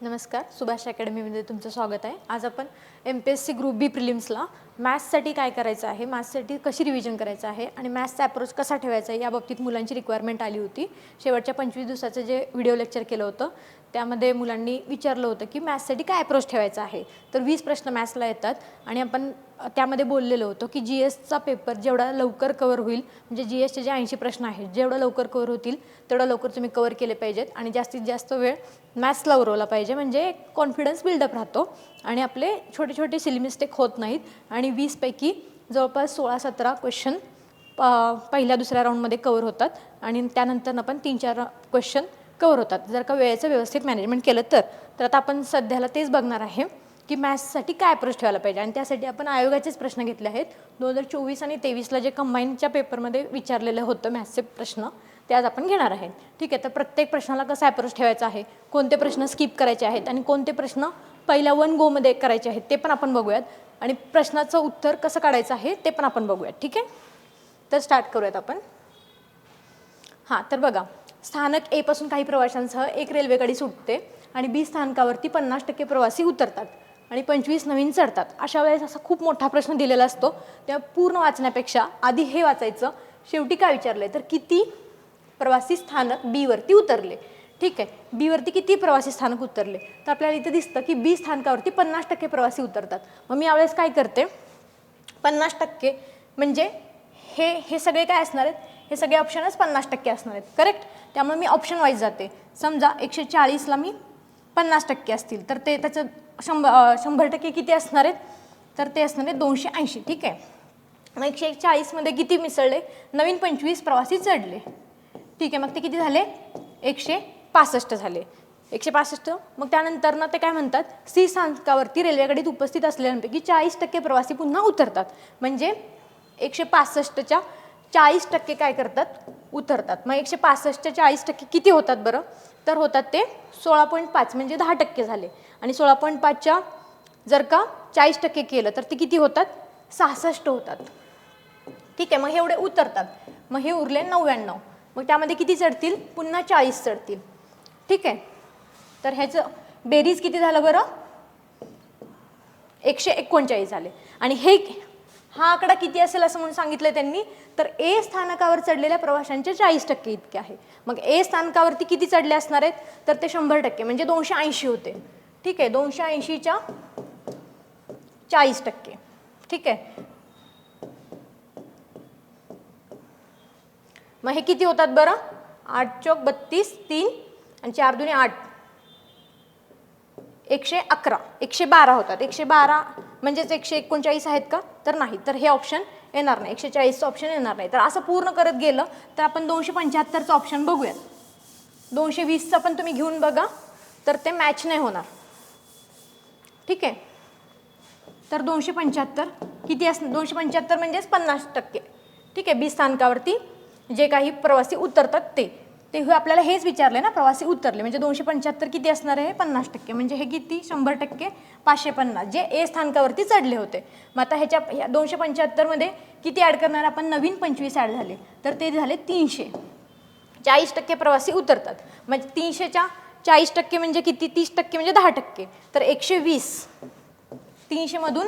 नमस्कार, सुभाष अकॅडमीमध्ये तुमचं स्वागत आहे। आज आपण MPSC ग्रुप बी प्रिलिम्सला मॅथ्ससाठी काय करायचं आहे, मॅथ्ससाठी कशी रिव्हिजन करायचं आहे आणि मॅथ्सचा अप्रोच कसा ठेवायचा आहे या बाबतीत मुलांची रिक्वायरमेंट आली होती। शेवटच्या 25 दिवसाचं जे व्हिडिओ लेक्चर केलं होतं त्यामध्ये मुलांनी विचारलं होतं की मॅथ्ससाठी काय अप्रोच ठेवायचा आहे। तर 20 प्रश्न मॅथ्सला येतात आणि आपण त्यामध्ये बोललेलो होतो की GSचा पेपर जेवढा लवकर कव्हर होईल, म्हणजे GSचे जे 80 प्रश्न आहेत जेवढं लवकर कव्हर होतील तेवढं लवकर तुम्ही कव्हर केले पाहिजेत आणि जास्तीत जास्त वेळ मॅथ्सला उरवला पाहिजे, म्हणजे कॉन्फिडन्स बिल्डअप राहतो आणि आपले छोटे छोटे सिली मिस्टेक होत नाहीत आणि 20 पैकी जवळपास 16-17 क्वेश्चन पहिल्या दुसऱ्या राऊंडमध्ये कव्हर होतात आणि त्यानंतर आपण 3-4 क्वेश्चन कव्हर होतात जर का वेळेचं व्यवस्थित मॅनेजमेंट केलं तर आता आपण सध्याला तेच बघणार आहे की मॅथ्ससाठी काय अप्रोच ठेवायला पाहिजे आणि त्यासाठी आपण आयोगाचेच प्रश्न घेतले आहेत। 2024 आणि 23ला जे कंबाईनच्या पेपरमध्ये विचारलेलं होतं मॅथ्सचे प्रश्न ते आज आपण घेणार आहे। ठीक आहे, तर प्रत्येक प्रश्नाला कसा अप्रोच ठेवायचा आहे, कोणते प्रश्न स्किप करायचे आहेत आणि कोणते प्रश्न पहिल्या वन गोमध्ये करायचे आहेत ते पण आपण बघूयात आणि प्रश्नाचं उत्तर कसं काढायचं आहे ते पण आपण बघूयात। ठीक आहे, तर स्टार्ट करूयात आपण। हां, तर बघा, स्थानक ए पासून काही प्रवाशांसह एक रेल्वेगाडी सुटते आणि बी स्थानकावरती 50% प्रवासी उतरतात आणि 25 नवीन चढतात। अशा वेळेस असा खूप मोठा प्रश्न दिलेला असतो, तेव्हा पूर्ण वाचण्यापेक्षा आधी हे वाचायचं। शेवटी काय विचारलंय तर किती प्रवासी स्थानक बी वरती उतरले। ठीक आहे, बी वरती किती प्रवासी स्थानक उतरले तर आपल्याला इथे दिसतं की बी स्थानकावरती 50% प्रवासी उतरतात। मग मी यावेळेस काय करते, 50% म्हणजे हे सगळे काय असणार आहेत, हे सगळे ऑप्शनच 50% असणार आहेत, करेक्ट। त्यामुळे मी ऑप्शन वाईज जाते। समजा 140ला मी 50% असतील तर ते त्याचं 100% किती असणार आहेत तर ते असणार आहे 280। ठीक आहे, मग 140मध्ये किती मिसळले, नवीन 25 प्रवासी चढले। ठीक आहे, मग ते किती झाले, 165 झाले। 165 मग त्यानंतर ना ते काय म्हणतात, सी स्थानकावरती रेल्वेगाडीत उपस्थित असलेल्यांपैकी 40% प्रवासी पुन्हा उतरतात, म्हणजे 165च्या 40% काय करतात, उतरतात। मग 165च्या 40% किती होतात बरं, तर होतात ते 16.5 म्हणजे 10% झाले आणि 16.5च्या जर का 40% केलं तर ते किती होतात, 66 होतात। ठीक आहे, मग हे एवढे उतरतात, मग हे उरले 99, मग त्यामध्ये किती चढतील, पुन्हा 40 चढतील। ठीक आहे, तर ह्याचं बेरीज किती झालं बरं, 139 झाले आणि हा आकडा किती असेल असं म्हणून सांगितलं त्यांनी, तर ए स्थानकावर चढलेल्या प्रवाशांच्या 40% इतके आहे। मग ए स्थानकावरती किती चढले असणार आहेत तर ते 100% म्हणजे 280 होते। ठीक आहे, 280च्या 40%। ठीक आहे, मग हे किती होतात बरं, 8 चौक 32, 3 आणि 4 दुने 8, 111, 112 होतात। 112 म्हणजेच 139 आहेत का तर नाही, तर हे ऑप्शन येणार नाही, 140चं ऑप्शन येणार नाही। तर असं पूर्ण करत गेलं तर आपण 275चं ऑप्शन बघूयात। 220चं पण तुम्ही घेऊन बघा तर ते मॅच नाही होणार। ठीक आहे, तर 275 किती असणार, 275 म्हणजेच 50%। ठीक आहे, बी स्थानकावरती जे काही प्रवासी उतरतात ते आपल्याला हेच विचारले ना, प्रवासी उतरले म्हणजे 275 किती असणार आहे, 50%, म्हणजे हे किती 100%, 550 जे ए स्थानकावरती चढले होते। मग आता ह्या 275मध्ये किती ॲड करणार आपण, नवीन 25 ॲड झाले तर ते झाले 300। 40% प्रवासी उतरतात, म्हणजे 300च्या 40% म्हणजे किती, 30% म्हणजे 10%, तर 120, 300मधून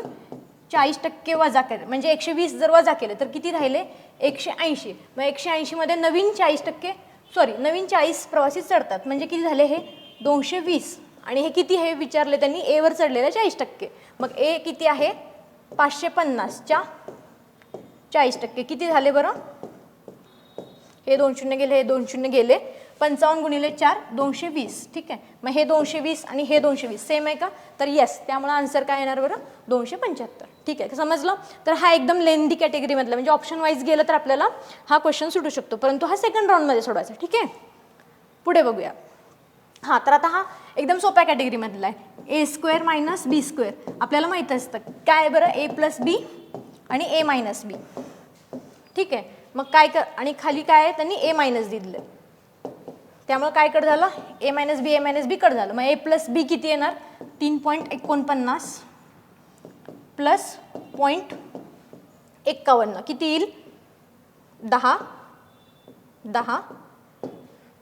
40% वजा केलं म्हणजे 120 जर वजा केलं तर किती राहिले, 180। मग 180मध्ये नवीन 40 प्रवासी चढतात म्हणजे किती झाले, हे 220 आणि हे किती हे विचारले त्यांनी, ए वर चढलेल्या 40%। मग ए किती आहे, 550च्या 40% किती झाले बरं, हे 2 शून्य गेले, हे 2 शून्य गेले, 55 गुणिले 4 220। ठीक आहे, मग हे 220 आणि हे 220 सेम आहे का तर येस, त्यामुळे आन्सर काय येणार बरं, 275। ठीक आहे, समजलं। तर हा एकदम लेंदी कॅटेगरीमधला म्हणजे ऑप्शन वाईज गेलं तर आपल्याला हा क्वेश्चन सुटू शकतो, परंतु हा सेकंड राऊंडमध्ये सोडवायचा। ठीक आहे, पुढे बघूया। हां, तर आता हा एकदम सोप्या कॅटेगरीमधला आहे, a² - b²। आपल्याला माहीत असतं काय बरं, a + b आणि a - b। ठीक आहे, मग काय आणि खाली काय आहे, त्यांनी a- दिलं, त्यामुळे काय कट झालं, a - b कट झालं। मग a + b किती येणार, 3.49 प्लस 0.51 किती येईल, 10, 10,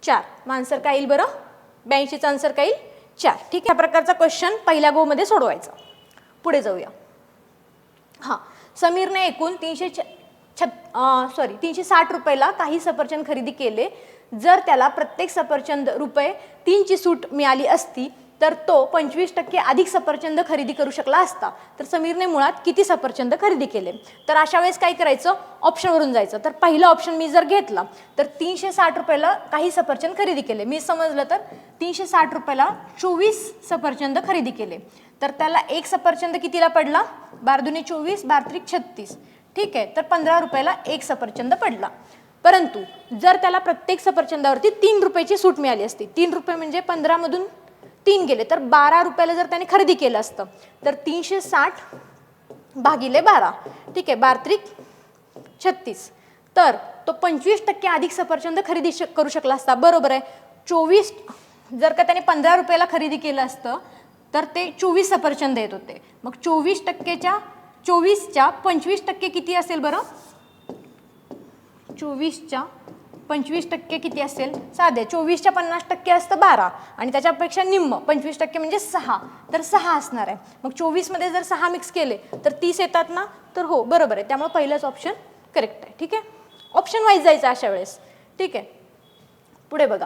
4। मग आन्सर काय येईल बरं, 82चं आन्सर काय येईल, 4. ठीक आहे, या प्रकारचा क्वेश्चन पहिल्या गो मध्ये सोडवायचा. पुढे जाऊया. हां, समीरने एकूण 360 रुपयाला काही सफरचंद खरेदी केले. जर त्याला प्रत्येक सफरचंद ₹3 ची सूट मिळाली असती तर तो 25% अधिक सफरचंद खरेदी करू शकला असता. तर समीरने मुळात किती सफरचंद खरेदी केले? तर अशा वेळेस काय करायचं, ऑप्शनवरून जायचं. तर पहिला ऑप्शन मी जर घेतला तर 360 रुपयाला काही सफरचंद खरेदी केले, मी समजलं तर 360 रुपयाला 24 सफरचंद खरेदी केले. तर त्याला एक सफरचंद कितीला पडला, 12 दुणे 24, 12 त्रिक 36. ठीक आहे, तर 15 रुपयाला एक सफरचंद पडला. परंतु जर त्याला प्रत्येक सफरचंदावरती 3 रुपयाची सूट मिळाली असती, 3 रुपये म्हणजे 15 मधून 3 गेले तर 12 रुपयाला जर त्याने खरेदी केलं असतं तर 360 भागिले 12, ठीक आहे, 12 त्रिक 36. तर तो 25% अधिक सफरचंद खरेदी करू शकला असता. बरोबर आहे. 24 जर का त्याने 15 रुपयाला खरेदी केलं असतं तर ते 24 सफरचंद येत होते. मग 24%च्या 25% किती असेल बरं? 24च्या 25% किती असेल? साधे 24च्या 50% असतं 12 आणि त्याच्यापेक्षा निम्म 25% म्हणजे 6, तर 6 असणार आहे. मग 24 मध्ये जर 6 मिक्स केले तर 30 येतात ना? तर हो, बरोबर आहे. त्यामुळे पहिलंच ऑप्शन करेक्ट आहे. ठीक आहे, ऑप्शन वाईज जायचं अशा वेळेस. ठीक आहे, पुढे बघा.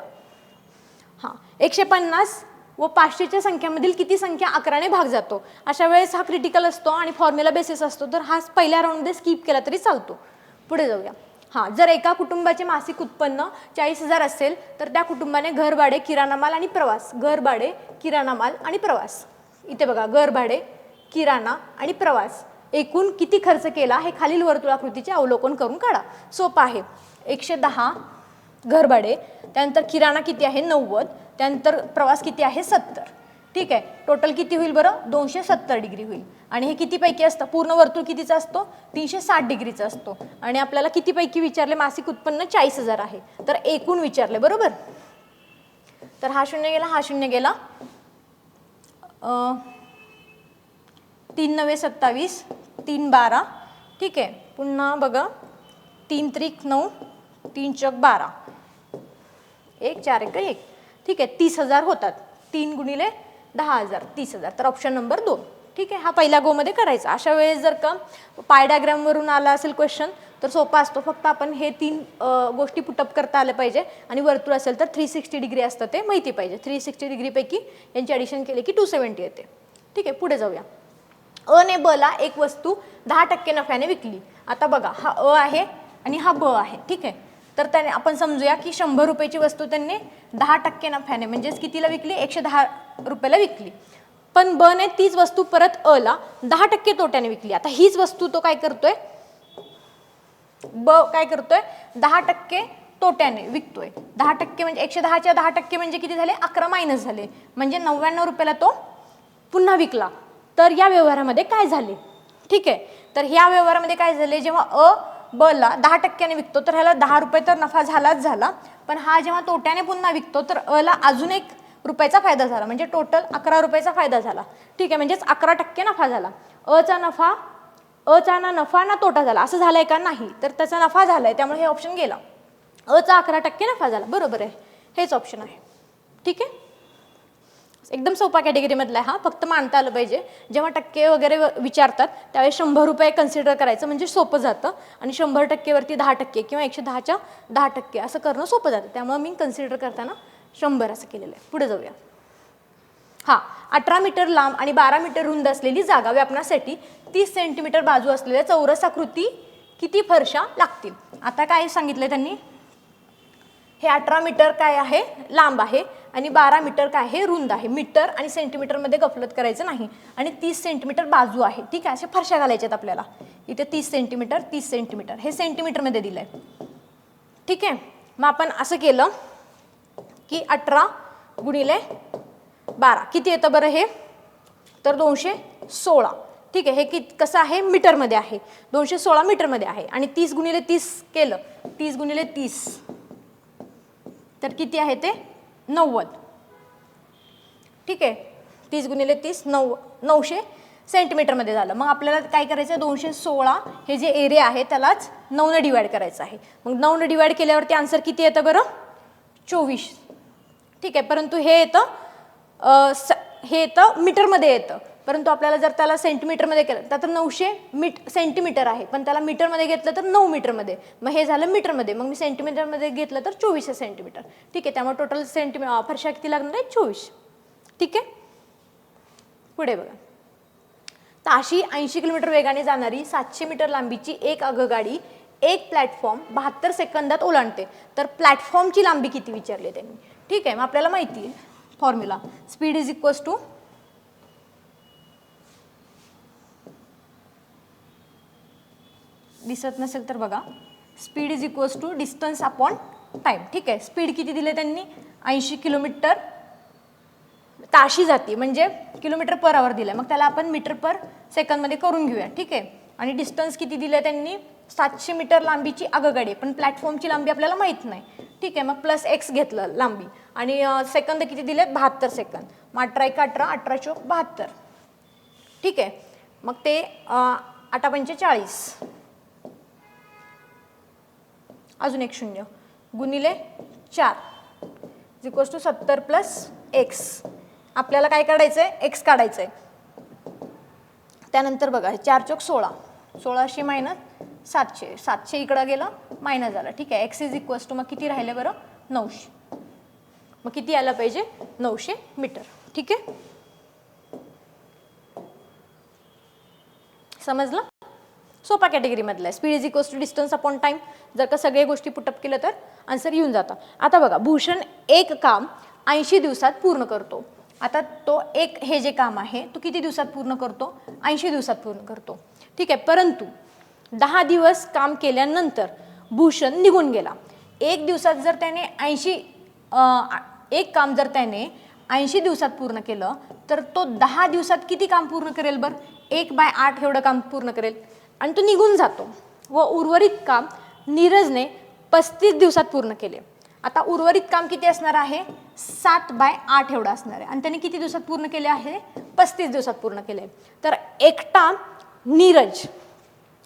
हां, 150 व 500च्या संख्यामधील किती संख्या 11ने भाग जातो? अशा वेळेस हा क्रिटिकल असतो आणि फॉर्म्युला बेसिस असतो, तर हा पहिल्या राऊंडमध्ये स्किप केला तरी चालतो. पुढे जाऊया. हां, जर एका कुटुंबाचे मासिक उत्पन्न 40,000 असेल तर त्या कुटुंबाने घर भाडे, किराणा माल आणि प्रवास, घर भाडे, किराणा माल आणि प्रवास, इथे बघा घर भाडे, किराणा आणि प्रवास एकूण किती खर्च केला हे खालील वर्तुळाकृतीचे अवलोकन करून काढा. सोपं आहे. 110 घर भाडे, त्यानंतर किराणा किती आहे 90, त्यानंतर प्रवास किती आहे 70. ठीक आहे, टोटल किती होईल बरं? 270 डिग्री होईल. आणि हे कितीपैकी असतं? पूर्ण वर्तुळ कितीचा असतो? 360 डिग्रीचा असतो. आणि आपल्याला कितीपैकी विचारले? मासिक उत्पन्न 40,000 आहे, तर एकूण विचारले. बरोबर. तर हा शून्य गेला, हा शून्य गेला. 3 9 27, 3 12. ठीक आहे, पुन्हा बघा 3 त्रिक 9, 3 चौक 12, 1 4 1 1. ठीक आहे, 30,000 होतात. 3 गुणिले 10,000, 30,000. तर ऑप्शन नंबर 2. ठीक आहे, हा पहिल्या गो मध्ये करायचा. अशा वेळेस जर का पाय डायग्राम वरून आला असेल क्वेश्चन तर सोपा असतो. फक्त आपण हे 3 गोष्टी पुटअप करता आल्या पाहिजे. आणि वर्तुळ असेल तर 360 डिग्री असतं ते माहिती पाहिजे. 360 डिग्रीपैकी यांची ॲडिशन केली की 270 येते. ठीक आहे, पुढे जाऊया. अ ने ब ला एक वस्तू 10% नफ्याने विकली. आता बघा, हा अ आहे आणि हा ब आहे. ठीक आहे, तर त्याने आपण समजूया की 100 रुपयाची वस्तू त्यांनी 10% नफ्याने म्हणजेच कितीला विकली? 110 रुपयाला विकली. पण ब ने तीच वस्तू परत अ ला 10% तोट्याने विकली. आता हीच वस्तू तो काय करतोय? ब काय करतोय? 10% तोट्याने विकतोय. 10% म्हणजे 110च्या 10% म्हणजे किती झाले? 11 मायनस झाले, म्हणजे 99 रुपयाला तो पुन्हा विकला. तर या व्यवहारामध्ये काय झाले? ठीक आहे, तर ह्या व्यवहारामध्ये काय झाले? जेव्हा अ ब ला 10% विकतो तर ह्याला 10 रुपये तर नफा झालाच झाला, पण हा जेव्हा तोट्याने पुन्हा विकतो तर अ ला अजून 1 रुपयाचा फायदा झाला, म्हणजे टोटल 11 रुपयाचा फायदा झाला. ठीक आहे, म्हणजेच 11% नफा झाला. अचा ना नफा ना तोटा झाला असं झालंय का? नाही, तर त्याचा नफा झालाय, त्यामुळे हे ऑप्शन गेला. अचा 11% नफा झाला. बरोबर आहे, हेच ऑप्शन आहे. ठीक आहे, एकदम सोपा कॅटेगरीमधला आहे हा, फक्त मानता आलं पाहिजे. जेव्हा टक्के वगैरे विचारतात त्यावेळेस 100 रुपये कन्सिडर करायचं, म्हणजे सोपं जातं. आणि 100% वरती 10% किंवा 110च्या 10% असं करणं सोपं जातं. त्यामुळे मी कन्सिडर करताना 100 असं केलेलं आहे. पुढे जाऊया. हां, 18 मीटर लांब आणि 12 मीटर रुंद असलेली जागा व्यापण्यासाठी 30 सेंटीमीटर बाजू असलेल्या चौरसाकृती किती फरशा लागतील? आता काय सांगितलंय त्यांनी? हे 18 मीटर काय आहे? लांब आहे आणि 12 मीटर काय आहे? रुंद आहे. मीटर आणि सेंटीमीटरमध्ये गफलत करायचं नाही. आणि 30 सेंटीमीटर बाजू आहे. ठीक आहे, अशा फरशा घालायच्यात आपल्याला. इथे 30 सेंटीमीटर, 30 सेंटीमीटर, हे सेंटीमीटरमध्ये दिलंय. ठीक आहे, मग आपण असं केलं की 18 गुणिले 12 किती येतं बरं हे? तर 216. ठीक आहे, हे कसं आहे? मीटरमध्ये आहे. 216 मीटरमध्ये आहे. आणि 30 गुणिले 30 केलं, 30 गुणिले 30 तर किती आहे ते? 90. ठीक आहे, 30 गुणिले 30 900 सेंटीमीटरमध्ये झालं. मग आपल्याला काय करायचं? 216 हे जे एरिया आहे त्यालाच 9ने डिवाइड करायचं आहे. मग 9ने डिवाइड केल्यावरती आन्सर किती येतं बरं? 24. ठीक आहे, परंतु हे येतं हे येतं मीटरमध्ये येतं, परंतु आपल्याला जर त्याला सेंटीमीटरमध्ये केलं तर 900 सेंटीमीटर आहे, पण त्याला मीटरमध्ये घेतलं तर 9 मीटरमध्ये. मग हे झालं मीटरमध्ये, मग मी सेंटीमीटरमध्ये घेतलं तर 2400 सेंटीमीटर. ठीक आहे, त्यामुळे टोटल फरशा किती लागणार आहे? 24. ठीक आहे, पुढे बघा. ताशी 80 किलोमीटर वेगाने जाणारी 700 मीटर लांबीची एक आगगाडी एक प्लॅटफॉर्म 72 सेकंदात ओलांडते. तर प्लॅटफॉर्मची लांबी किती विचारली त्यांनी. ठीक आहे, मग आपल्याला माहिती आहे formula, speed is equals to दिसत नसेल तर बघा, speed is equals to distance upon time. ठीक आहे, स्पीड किती दिले त्यांनी? 80 किलोमीटर ताशी जाते, म्हणजे किलोमीटर पर आवर दिलाय, मग त्याला आपण मीटर पर सेकंदमध्ये करून घेऊया. ठीक आहे, आणि डिस्टन्स किती दिले त्यांनी? 700 मीटर लांबीची आगगाडी, पण प्लॅटफॉर्मची लांबी आपल्याला माहीत नाही. ठीक आहे, मग प्लस एक्स घेतलं लांबी, आणि सेकंद किती दिले? 72 सेकंद. मग 18 × 18, 18 × 4 72. ठीक आहे, मग ते 8 × 5 = 40, अजून एक 0 गुणिले 4 इज इक्वल्स टू 70 + x. आपल्याला काय काढायचं आहे? एक्स काढायचं आहे. त्यानंतर बघा 4 × 4 = 16, 1600 - 700, 700 इकडं गेलं मायनस झालं. ठीक आहे, एक्स इज इक्वल्स टू मग किती राहिले बरं? 900. मग किती यायला पाहिजे? 900 मीटर. ठीक आहे, समजलं? सोपा कॅटेगरीमधला आहे. Speed is equals to distance upon time. जर का सगळे गोष्टी पुटअप केलं तर आन्सर येऊन जातं. आता बघा, भूषण एक काम 80 दिवसात पूर्ण करतो. आता तो एक हे जे काम आहे तो किती दिवसात पूर्ण करतो? 80 दिवसात पूर्ण करतो. ठीक आहे, परंतु 10 दिवस काम केल्यानंतर भूषण निघून गेला. एक दिवसात जर त्याने 80 एक काम जर त्याने 80 दिवसात पूर्ण केलं तर तो 10 दिवसात किती काम पूर्ण करेल बरं? 1/8 एवढं काम पूर्ण करेल, आणि तो निघून जातो. व उर्वरित काम नीरजने 35 दिवसात पूर्ण केले. आता उर्वरित काम किती असणार आहे? 7/8 एवढं असणार आहे, आणि त्याने किती दिवसात पूर्ण केले आहे? 35 दिवसात पूर्ण केले. तर एकटा नीरज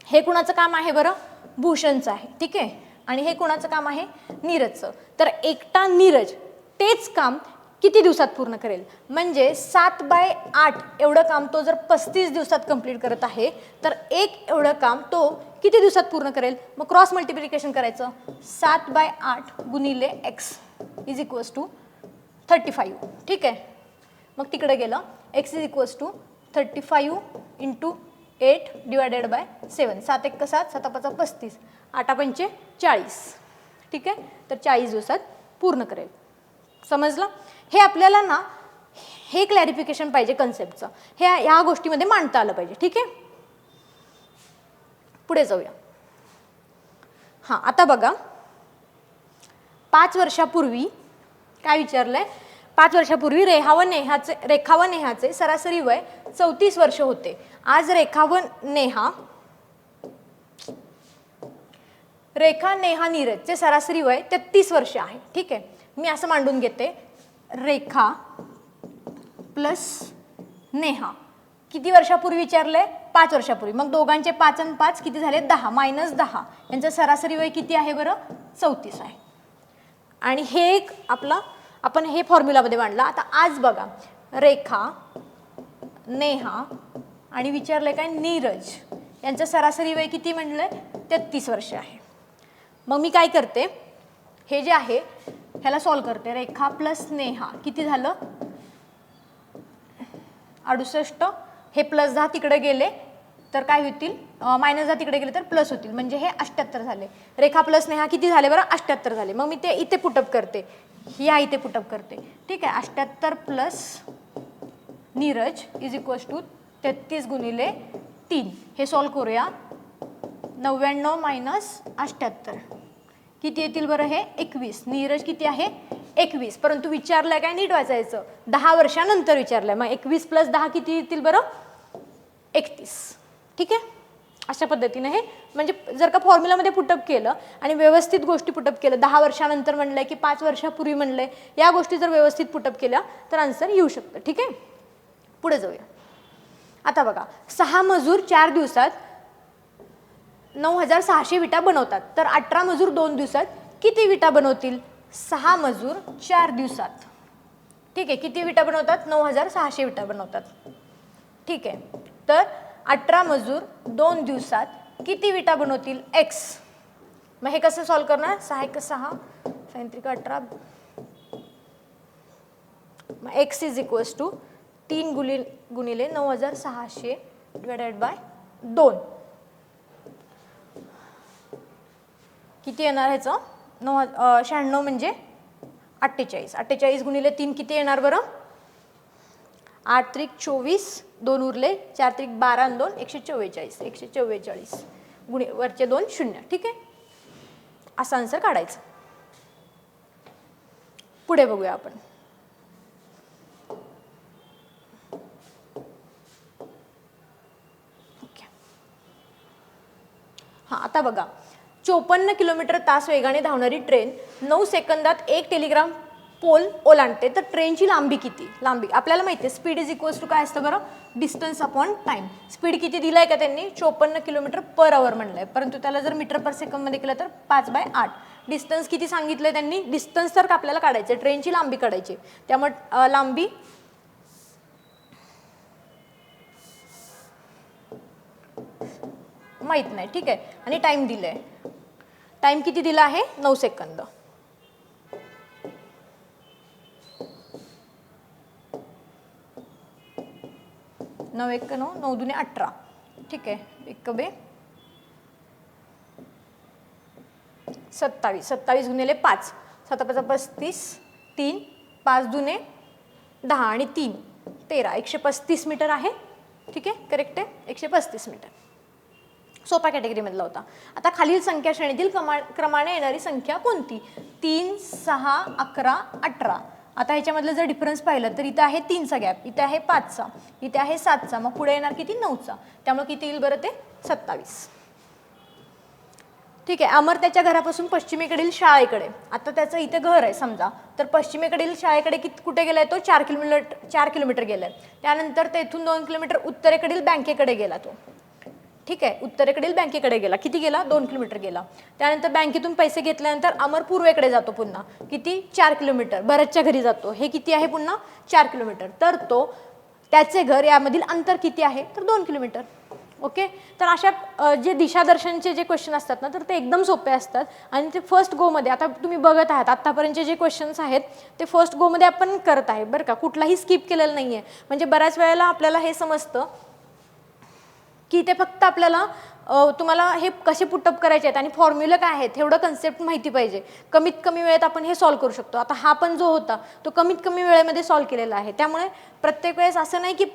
हे कुणाचं काम आहे बरं? भूषणचं आहे. ठीक आहे, आणि हे कुणाचं काम आहे? नीरजचं. तर एकटा नीरज तेच काम किती दिवसात पूर्ण करेल? म्हणजे 7/8 एवढं काम तो जर 35 दिवसात कंप्लीट करत आहे, तर एक एवढं काम तो किती दिवसात पूर्ण करेल? मग क्रॉस मल्टिप्लिकेशन करायचं. 7/8 गुणिले x इज इक्वल्स टू 35. ठीक आहे, मग तिकडे गेलं x इज इक्वल्स टू 35 × 8 / 7. 7 × 1 = 7, 7 × 5 = 35, 8 × 5 = 40. ठीक आहे, तर 40 दिवसात पूर्ण करेल. समजलं? हे आपल्याला ना हे क्लॅरिफिकेशन पाहिजे कन्सेप्टचं, हे ह्या गोष्टीमध्ये मांडता आलं पाहिजे. ठीक आहे, पुढे जाऊया. हां, आता बघा, 5 वर्षापूर्वी काय विचारलंय? 5 वर्षापूर्वी रेखा व नेहाचे सरासरी वय 34 वर्ष होते. आज रेखा नेहा नीरजचे सरासरी वय 33 वर्ष आहे. ठीक आहे, मी असं मांडून घेते, रेखा प्लस नेहा किती वर्षापूर्वी विचारलंय? 5 वर्षापूर्वी. मग दोघांचे 5 आणि 5 किती झाले? 10 - 10. यांचं सरासरी वय किती आहे बरं? 34 आहे. आणि हे एक आपण हे फॉर्म्युलामध्ये मांडला. आता आज बघा, रेखा, नेहा आणि विचारलंय काय? नीरज यांचं सरासरी वय किती म्हणलंय? 33 वर्ष आहे. मग मी काय करते, हे जे आहे ह्याला सॉल्व करते. रेखा प्लस नेहा किती झालं? 68. हे +10 तिकडे गेले तर काय होतील? -10 तिकडे गेले तर प्लस होतील, म्हणजे हे 78 झाले. रेखा प्लस नेहा किती झाले बरं? 78 झाले. मग मी ते इथे पुटअप करते, ह्या इथे पुटअप करते. ठीक आहे, 78 plus Neeraj is equals to 33 गुणिले 3. हे सॉल्व करूया. 99 - 78 किती येतील बरं? हे 21. नीरज किती आहे? 21. परंतु विचारलंय काय? नीट वाचायचं, 10 वर्षानंतर विचारलंय. मग 21 + 10 किती येतील बरं? 31. ठीक आहे, अशा पद्धतीने हे, म्हणजे जर का फॉर्म्युलामध्ये पुटअप केलं आणि व्यवस्थित गोष्टी पुटअप केलं, 10 वर्षानंतर म्हणलंय की 5 वर्षापूर्वी म्हणलंय, या गोष्टी जर व्यवस्थित पुटअप केल्या तर आन्सर येऊ शकतं. ठीक आहे, पुढे जाऊया. आता बघा, 6 मजूर 4 दिवसात 9600 विटा बनवतात, तर 18 मजूर 2 दिवसात किती विटा बनवतील? 6 मजूर 4 दिवसात ठीक आहे, किती विटा बनवतात? 9600 विटा बनवतात. ठीक आहे, तर 18 मजूर 2 दिवसात किती विटा बनवतील? x. मग हे कसं सॉल्व करणार? 6 × 6 6 18. मग x इज इक्वल्स टू 3 गुणिले 9600 डिवायडेड बाय 2. किती येणार ह्याचं? 96 म्हणजे 48. 48 गुणिले 3 किती येणार बरं? 8 त्रिक 24, 2 उरले, 4 त्रिक 12 आणि 2 144. 144 वरचे 2 0. ठीक आहे, असा आन्सर काढायचं. पुढे बघूया आपण. हां, आता बघा, 54 किलोमीटर तास वेगाने धावणारी ट्रेन 9 सेकंदात 1 टेलिग्राम पोल ओलांडते, तर ट्रेनची लांबी किती? लांबी आपल्याला माहिती आहे, स्पीड इज इक्वल्स टू काय असतं बरं? Distance upon time. स्पीड किती दिलाय का त्यांनी? 54 किलोमीटर पर आवर म्हणलंय, परंतु त्याला जर मीटर पर सेकंदमध्ये केलं तर 5/8. डिस्टन्स किती सांगितलंय त्यांनी? डिस्टन्स तर आपल्याला काढायचं, ट्रेनची लांबी काढायची. त्यामुळे लांबी माहित नाही. ठीक आहे, आणि टाइम दिलाय. टाइम किती दिला आहे? 9 सेकंद. 9 × 9 9 × 18. ठीक आहे, 1 27. 27 गुणिले 5, 7 × 5 35, 3 5 दुने 10 आणि 3 13. 135 मीटर आहे. ठीक आहे, करेक्ट आहे, 135 मीटर. सोपा कॅटेगरीमधला होता. आता खालील संख्या श्रेणीतील क्रमाने येणारी संख्या कोणती? 3 6 11 18. आता ह्याच्यामधलं जर डिफरन्स पाहिलं तर इथं आहे 3चा गॅप, इथे आहे 5चा, इथे आहे 7चा, मग पुढे येणार किती? 9चा. त्यामुळे किती येईल बरं? ते 27. ठीक आहे, अमर त्याच्या घरापासून पश्चिमेकडील शाळेकडे, आता त्याचं इथे घर आहे समजा, तर पश्चिमेकडील शाळेकडे कुठे गेलाय तो? 4 किलोमीटर गेलाय. त्यानंतर तेथून 2 किलोमीटर उत्तरेकडील बँकेकडे गेला तो. ठीक आहे, उत्तरेकडील बँकेकडे गेला. किती गेला? 2 किलोमीटर गेला. त्यानंतर बँकेतून पैसे घेतल्यानंतर अमर पूर्वेकडे जातो पुन्हा. किती? 4 किलोमीटर. भरतच्या घरी जातो. हे किती आहे पुन्हा? 4 किलोमीटर. तर तो त्याचे घर यामधील अंतर किती आहे? तर 2 किलोमीटर. ओके, तर अशा जे दिशादर्शनचे जे क्वेश्चन असतात ना, तर ते एकदम सोपे असतात आणि ते फर्स्ट गोमध्ये आता तुम्ही बघत आहात. आत्तापर्यंतचे जे क्वेश्चन्स आहेत ते फर्स्ट गोमध्ये आपण करत आहे बरं का, कुठलाही स्किप केलेलं नाही आहे. म्हणजे बऱ्याच वेळेला आपल्याला हे समजतं की ते फक्त आपल्याला तुम्हाला हे कसे पुटअप करायचे आहेत आणि फॉर्म्युला काय आहेत एवढं कन्सेप्ट माहिती पाहिजे. कमीत कमी वेळेत आपण हे सॉल्व करू शकतो. आता हा पण जो होता तो कमीत कमी वेळेमध्ये सॉल्व केलेला आहे. त्यामुळे प्रत्येक वेळेस असं नाही की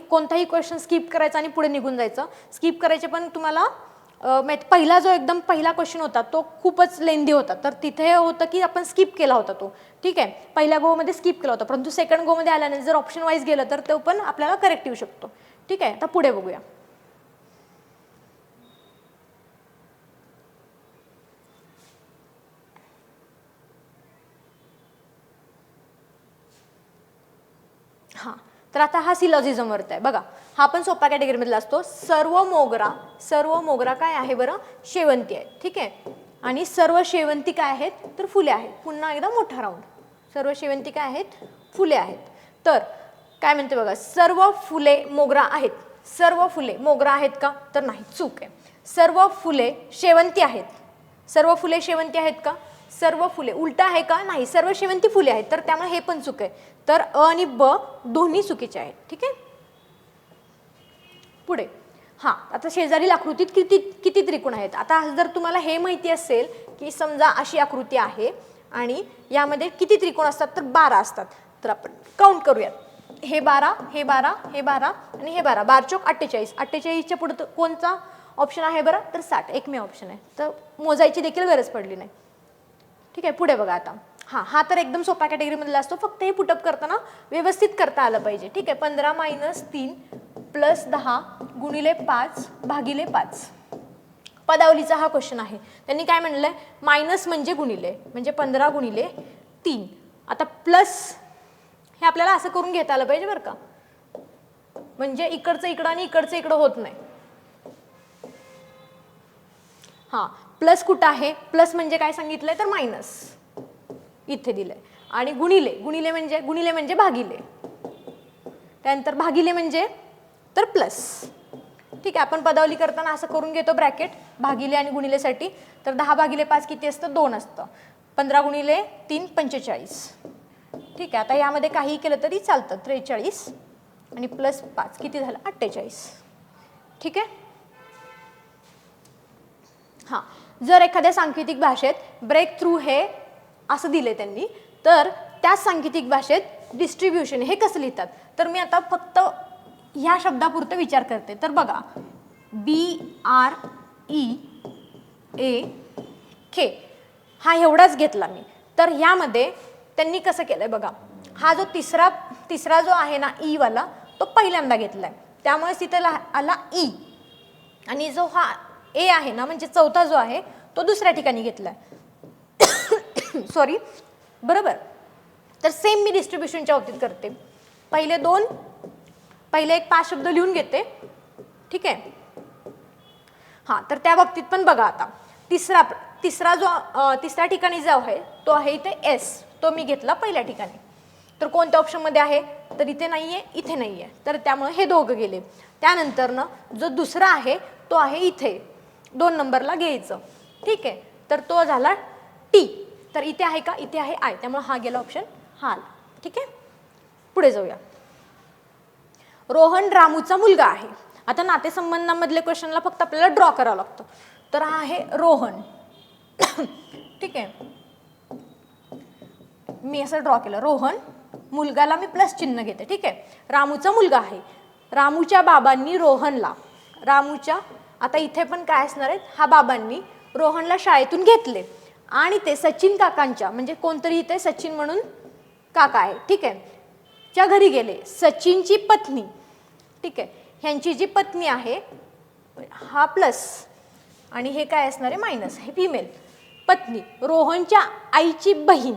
कोणताही क्वेश्चन स्किप करायचा आणि पुढे निघून जायचं. स्किप करायचे पण तुम्हाला पहिला जो एकदम पहिला क्वेश्चन होता तो खूपच लेंदी होता, तर तिथे होतं की आपण स्किप केला होता तो. ठीक आहे, पहिल्या गोमध्ये स्किप केला होता, परंतु सेकंड गोमध्ये आल्याने जर ऑप्शन वाईज गेलं तर तो पण आपल्याला करेक्ट येऊ शकतो. ठीक आहे, आता पुढे बघूया. हां, तर आता हा सिलॉजिझमवरती आहे बघा. हा पण सोपा कॅटेगरीमधला असतो. सर्व मोगरा काय आहे बरं? शेवंती आहे. ठीक आहे, आणि सर्व शेवंती काय आहेत? तर फुले आहेत. पुन्हा एकदा मोठा राऊंड. सर्व शेवंती काय आहेत? फुले आहेत. तर काय म्हणते बघा, सर्व फुले मोगरा आहेत. सर्व फुले मोगरा आहेत का? तर नाही, चूक आहे. सर्व फुले शेवंती आहेत. सर्व फुले शेवंती आहेत का? सर्व फुले उलटा आहे का? नाही, सर्व शेवंती फुले आहेत. तर त्यामुळे हे पण चूक आहे. तर अ आणि ब दोन्ही चुकीचे आहेत. ठीक आहे, पुढे. हां, आता शेजारील आकृतीत किती त्रिकोण आहेत? आता जर तुम्हाला हे माहिती असेल की समजा अशी आकृती आहे आणि यामध्ये किती त्रिकोण असतात? तर 12 असतात. तर आपण काउंट करूयात. हे 12, हे 12, हे 12 आणि हे 12. 12 चौक 48. 48च्या पुढे कोणता ऑप्शन आहे बरं? तर 60. एकमेव ऑप्शन आहे. तर मोजायची देखील गरज पडली नाही. ठीक आहे, पुढे बघा आता. हां, हा तर एकदम सोपा कॅटेगरीमधला असतो. फक्त हे पुटअप करताना व्यवस्थित करता आलं पाहिजे. ठीक आहे, 15 - 3 + 10 × 5 / 5. पदावलीचा हा क्वेश्चन आहे. त्यांनी काय म्हणलंय? मायनस म्हणजे गुणिले, म्हणजे 15 × 3. आता प्लस हे आपल्याला असं करून घेता आलं पाहिजे बरं का, म्हणजे इकडचं इकडं आणि इकडचं इकडं होत नाही. हां, प्लस कुठं आहे? प्लस म्हणजे काय सांगितलंय? तर मायनस इथे दिलंय. आणि गुणिले म्हणजे भागिले, त्यानंतर भागिले म्हणजे तर प्लस. ठीक आहे, आपण पदावली करताना असं करून घेतो ब्रॅकेट भागिले आणि गुणिलेसाठी. तर 10 भागिले 5 किती असतं? 2 असतं. 15 गुणिले 3 45. ठीक आहे, आता यामध्ये काही केलं तरी चालतं. 43 आणि प्लस 5 किती झालं? 48. ठीक आहे. हां, जर एखाद्या सांकेतिक भाषेत ब्रेक थ्रू हे असं दिले त्यांनी, तर त्याच सांकेतिक भाषेत डिस्ट्रीब्युशन हे कसं लिहितात? तर मी आता फक्त ह्या शब्दापुरतं विचार करते. तर बघा, BREAK हा एवढाच घेतला मी. तर ह्यामध्ये त्यांनी कसं केलंय बघा, हा जो तिसरा जो आहे ना ई वाला, तो पहिल्यांदा घेतलाय, त्यामुळे तिथे आला ई. आणि जो हा ए आहे ना, म्हणजे चौथा जो आहे तो दुसऱ्या ठिकाणी घेतलाय. सॉरी, बरोबर. तर सेम मी डिस्ट्रीब्युशनच्या बाबतीत करते. पहिले एक 5 शब्द लिहून घेते. ठीक आहे. हां, तर त्या बाबतीत पण बघा, आता तिसऱ्या ठिकाणी जो आहे तो आहे इथे एस, तो मी घेतला पहिल्या ठिकाणी. तर कोणत्या ऑप्शनमध्ये आहे? तर इथे नाहीये, इथे नाहीये, तर त्यामुळे हे दोघं गेले. त्यानंतर ना जो दुसरा आहे तो आहे इथे 2 नंबरला घ्यायचं. ठीक आहे, तर तो झाला टी. तर इथे आहे का? इथे आहे आय, त्यामुळे हा गेला ऑप्शन, हा आला. ठीक आहे, पुढे जाऊया. रोहन रामूचा मुलगा आहे. आता नातेसंबंधामधले क्वेश्चनला फक्त आपल्याला ड्रॉ करावं लागतं. तर हा आहे रोहन. ठीक आहे, मी असं ड्रॉ केलं रोहन, मुलगाला मी प्लस चिन्ह घेते. ठीक आहे, रामूचा मुलगा आहे. रामूच्या बाबांनी रोहनला, आता इथे पण काय असणार आहेत? हा बाबांनी रोहनला शाळेतून घेतले आणि ते सचिन काकांच्या, म्हणजे कोणतरी इथे सचिन म्हणून काका आहे, ठीक आहे, च्या घरी गेले. सचिनची पत्नी, ठीक आहे, ह्यांची जी पत्नी आहे हा प्लस आणि हे काय असणार आहे? मायनस. हे फिमेल पत्नी, रोहनच्या आईची बहीण.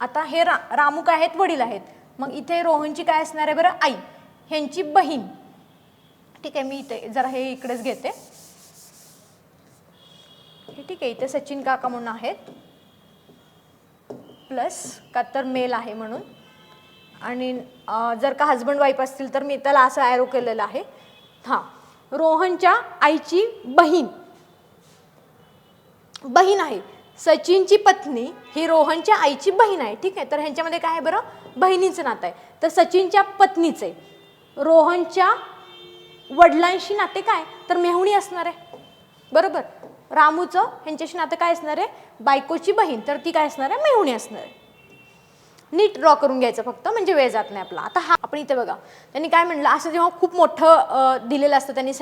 आता हे रामू काय आहेत? वडील आहेत. मग इथे रोहनची काय असणार आहे बरं? आई, ह्यांची बहीण. ठीक आहे, मी इथे जरा हे इकडेच घेते. ठीक आहे, इथे सचिन काका म्हणून आहेत प्लस, का तर मेल आहे म्हणून. आणि जर का हजबंड वाईफ असतील तर मी त्याला असं ॲरो केलेलं आहे. हां, रोहनच्या आईची बहीण आहे. सचिनची पत्नी ही रोहनच्या आईची बहीण आहे. ठीक आहे, तर ह्यांच्यामध्ये काय आहे बरं? बहिणीचं नातं आहे. तर सचिनच्या पत्नीचे रोहनच्या वडिलांशी नाते काय? तर मेहुणी असणार आहे, बरोबर. रामूचं ह्यांच्याशी नातं काय असणार आहे? बायकोची बहीण, तर ती काय असणार आहे? मेहुणी असणार आहे. नीट ड्रॉ करून घ्यायचं फक्त, म्हणजे वेळ जात नाही आपला. आता हा आपण इथे बघा, त्यांनी काय म्हणलं, असं जेव्हा खूप मोठं दिलेलं असतं त्यांनी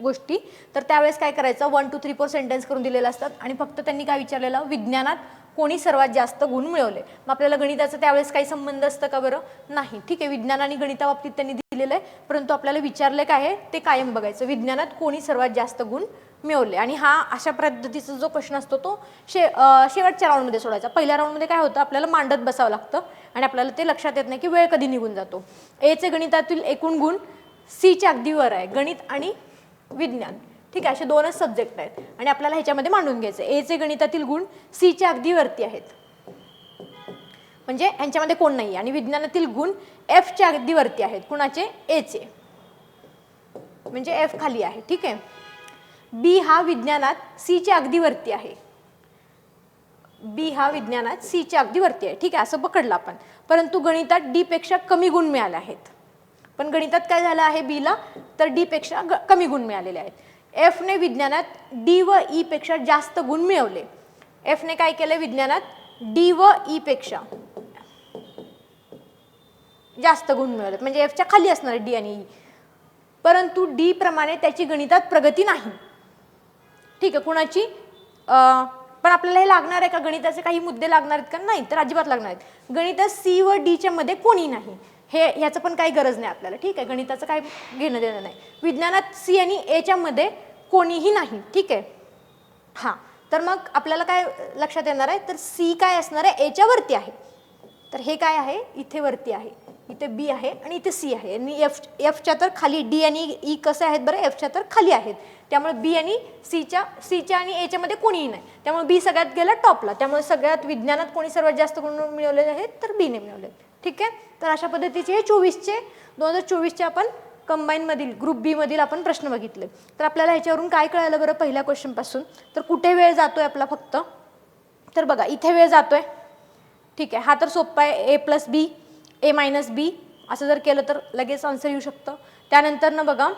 गोष्टी, तर त्यावेळेस काय करायचं? 1 2 3 4 सेंटेन्स करून दिलेलं असतात आणि फक्त त्यांनी काय विचारलेलं? विज्ञानात कोणी सर्वात जास्त गुण मिळवले. मग आपल्याला गणिताचं त्यावेळेस काही संबंध असतं का बरं? नाही. ठीक आहे, विज्ञान आणि गणिताबाबतीत त्यांनी दिलेलं आहे, परंतु आपल्याला विचारलं काय आहे ते कायम बघायचं, विज्ञानात कोणी सर्वात जास्त गुण मिळवले. आणि हा अशा पद्धतीचा जो प्रश्न असतो तो शेवटच्या राऊंडमध्ये सोडायचा. पहिल्या राऊंडमध्ये काय होतं? आपल्याला मांडत बसावं लागतं आणि आपल्याला ते लक्षात येत नाही की वेळ कधी निघून जातो. एचे गणितातील एकूण गुण सीच्या अगदी वर आहे, गणित आणि विज्ञान. ठीक आहे, असे 2च सब्जेक्ट आहेत आणि आपल्याला ह्याच्यामध्ये मांडून घ्यायचं. एचे गणितातील गुण सीच्या अगदी वरती आहेत, म्हणजे ह्यांच्यामध्ये कोण नाही. आणि विज्ञानातील गुण एफच्या अगदी वरती आहेत. कुणाचे? एचे, म्हणजे एफ खाली आहे. ठीक आहे, बी हा विज्ञानात सीच्या अगदी वरती आहे. बी हा विज्ञानात सीच्या अगदी वरती आहे. ठीक आहे, असं पकडलं आपण. परंतु गणितात डी पेक्षा कमी गुण मिळाले आहेत. पण गणितात काय झालं आहे बीला? तर डी पेक्षा कमी गुण मिळालेले आहेत. एफने विज्ञानात डी व ई पेक्षा जास्त गुण मिळवले. एफने काय केले? विज्ञानात डी व ई पेक्षा जास्त गुण मिळवले, म्हणजे एफच्या खाली असणार डी आणि ई. परंतु डी प्रमाणे त्याची गणितात प्रगती नाही. ठीक आहे, कुणाची? पण आपल्याला हे लागणार आहे का? गणिताचे काही मुद्दे लागणार आहेत का? नाही, तर अजिबात लागणार आहेत. गणितात सी व डीच्या मध्ये कोणी नाही, ह्याचं पण काही गरज नाही आपल्याला. ठीक आहे, गणिताचं काही घेणं देणं नाही. विज्ञानात सी आणि एच्या मध्ये कोणीही नाही. ठीक आहे, हां, तर मग आपल्याला काय लक्षात येणार आहे? तर सी काय असणार आहे? एच्या वरती आहे. तर हे काय आहे? इथे वरती आहे. इथे बी आहे आणि इथे सी आहे आणि एफच्या तर खाली डी आणि ई कसे आहेत बरं, एफच्या तर खाली आहेत. त्यामुळे बी आणि सीच्या आणि एच्या मध्ये कोणीही नाही, त्यामुळे बी सगळ्यात गेला टॉपला. त्यामुळे सगळ्यात विज्ञानात कोणी सर्वात जास्त गुण मिळवले आहेत तर बीने मिळवले. ठीक आहे, तर अशा पद्धतीचे हे 2024चे आपण कंबाईन मधील ग्रुप बी मधील आपण प्रश्न बघितले. तर आपल्याला ह्याच्यावरून काय कळालं बरं पहिल्या क्वेश्चन पासून, तर कुठे वेळ जातोय आपला फक्त, तर बघा इथे वेळ जातोय. ठीक आहे, हा तर सोपा आहे, A+B A-B असं जर केलं तर लगेच आन्सर येऊ शकतं. त्यानंतर ना बघा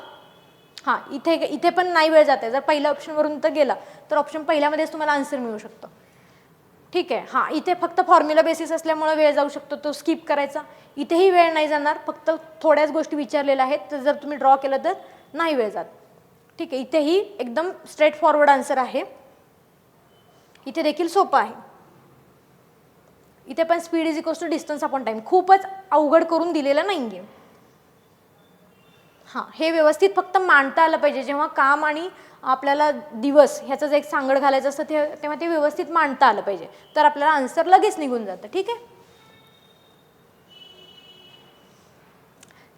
हां इथे पण नाही वेळ जाते. जर पहिल्या ऑप्शनवरून तर गेला तर ऑप्शन पहिल्यामध्येच तुम्हाला आन्सर मिळू शकतं. ठीक आहे, हां इथे फक्त फॉर्म्युला बेसिस असल्यामुळे वेळ जाऊ शकतो, तो स्किप करायचा. इथेही वेळ नाही जाणार, फक्त थोड्याच गोष्टी विचारलेल्या आहेत, तर जर तुम्ही ड्रॉ केलं तर नाही वेळ जात. ठीक आहे, इथेही एकदम स्ट्रेट फॉरवर्ड आन्सर आहे. इथे देखील सोपं आहे. इथे पण speed is equals to distance upon time, खूपच अवघड करून दिलेलं नाहीये. हां हे व्यवस्थित फक्त मांडता आलं पाहिजे. जेव्हा काम आणि आपल्याला दिवस ह्याचं जे एक सांगड घालायचं असतं तेव्हा ते व्यवस्थित मांडता आलं पाहिजे, तर आपल्याला आन्सर लगेच निघून जातं. ठीक आहे,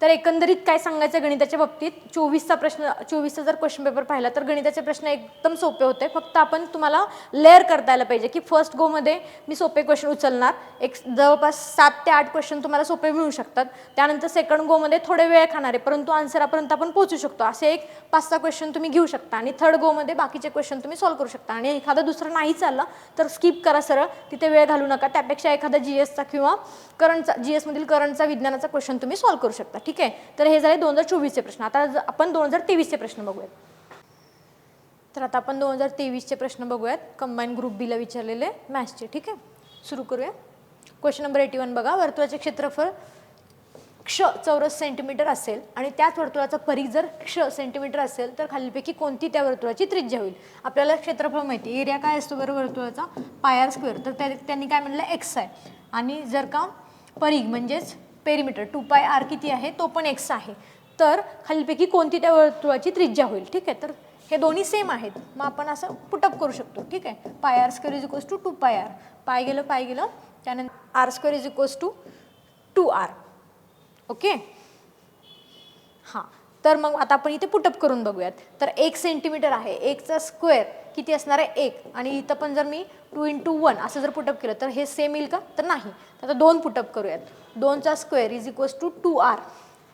तर एकंदरीत काय सांगायचं गणिताच्या बाबतीत, 24चा जर क्वेश्चन पेपर पाहिला तर गणिताचे प्रश्न एकदम सोपे होते. फक्त आपण तुम्हाला लेअर करता आलं पाहिजे की फर्स्ट गोमध्ये मी सोपे क्वेश्चन उचलणार, एक जवळपास 7 ते 8 क्वेश्चन तुम्हाला सोपे मिळू शकतात. त्यानंतर सेकंड गोमध्ये थोडे वेळ खाणारे परंतु आन्सरापर्यंत आपण पोहोचू शकतो असे एक 5-6 क्वेश्चन तुम्ही घेऊ शकता. आणि थर्ड गोमध्ये बाकीचे क्वेश्चन तुम्ही सॉल्व्ह करू शकता. आणि एखादा दुसरा नाही चालला तर स्किप करा सरळ, तिथे वेळ घालू नका. त्यापेक्षा एखादा GSचा किंवा करंटचा, GS मधील करंटचा विज्ञानाचा क्वेश्चन तुम्ही सॉल्व्ह करू शकता. ठीक आहे, तर हे झाले 2024चे प्रश्न. आता आपण 2023चे प्रश्न बघूयात. तर आता आपण 2023चे प्रश्न बघूयात, कंबाईन ग्रुप बीला विचारलेले मॅथ्सचे. ठीक आहे, सुरू करूया. क्वेश्चन नंबर 81 बघा, वर्तुळाचे क्षेत्रफळ क्ष चौरस सेंटीमीटर असेल आणि त्याच वर्तुळाचा परिघ जर क्ष सेंटीमीटर असेल तर खालीलपैकी कोणती त्या वर्तुळाची त्रिज्या होईल. आपल्याला क्षेत्रफळ माहिती, एरिया काय असतो बरं वर्तुळाचा, पाय स्क्वेअर, तर त्यांनी काय म्हणलं x आहे. आणि जर का परिघ म्हणजेच पेरिमीटर 2πr किती आहे, तो पण x आहे. तर खालीलपैकी कोणती त्या वर्तुळाची त्रिज्या होईल. ठीक आहे, तर हे दोन्ही सेम आहेत, मग आपण असं पुटअप करू शकतो. ठीक आहे, pi square is equals to 2πr, पाय गेलं, त्यानंतर r² is equals to 2r. Okay, हां तर मग आता आपण इथे पुटअप करून बघूयात. तर 1 सेंटीमीटर आहे, 1चा स्क्वेअर किती असणार आहे 1, आणि इथं पण जर मी 2 × 1 असं जर पुटअप केलं तर हे सेम येईल का, तर नाही. आता 2 पुटअप करूयात. 2चा square is equals to 2r.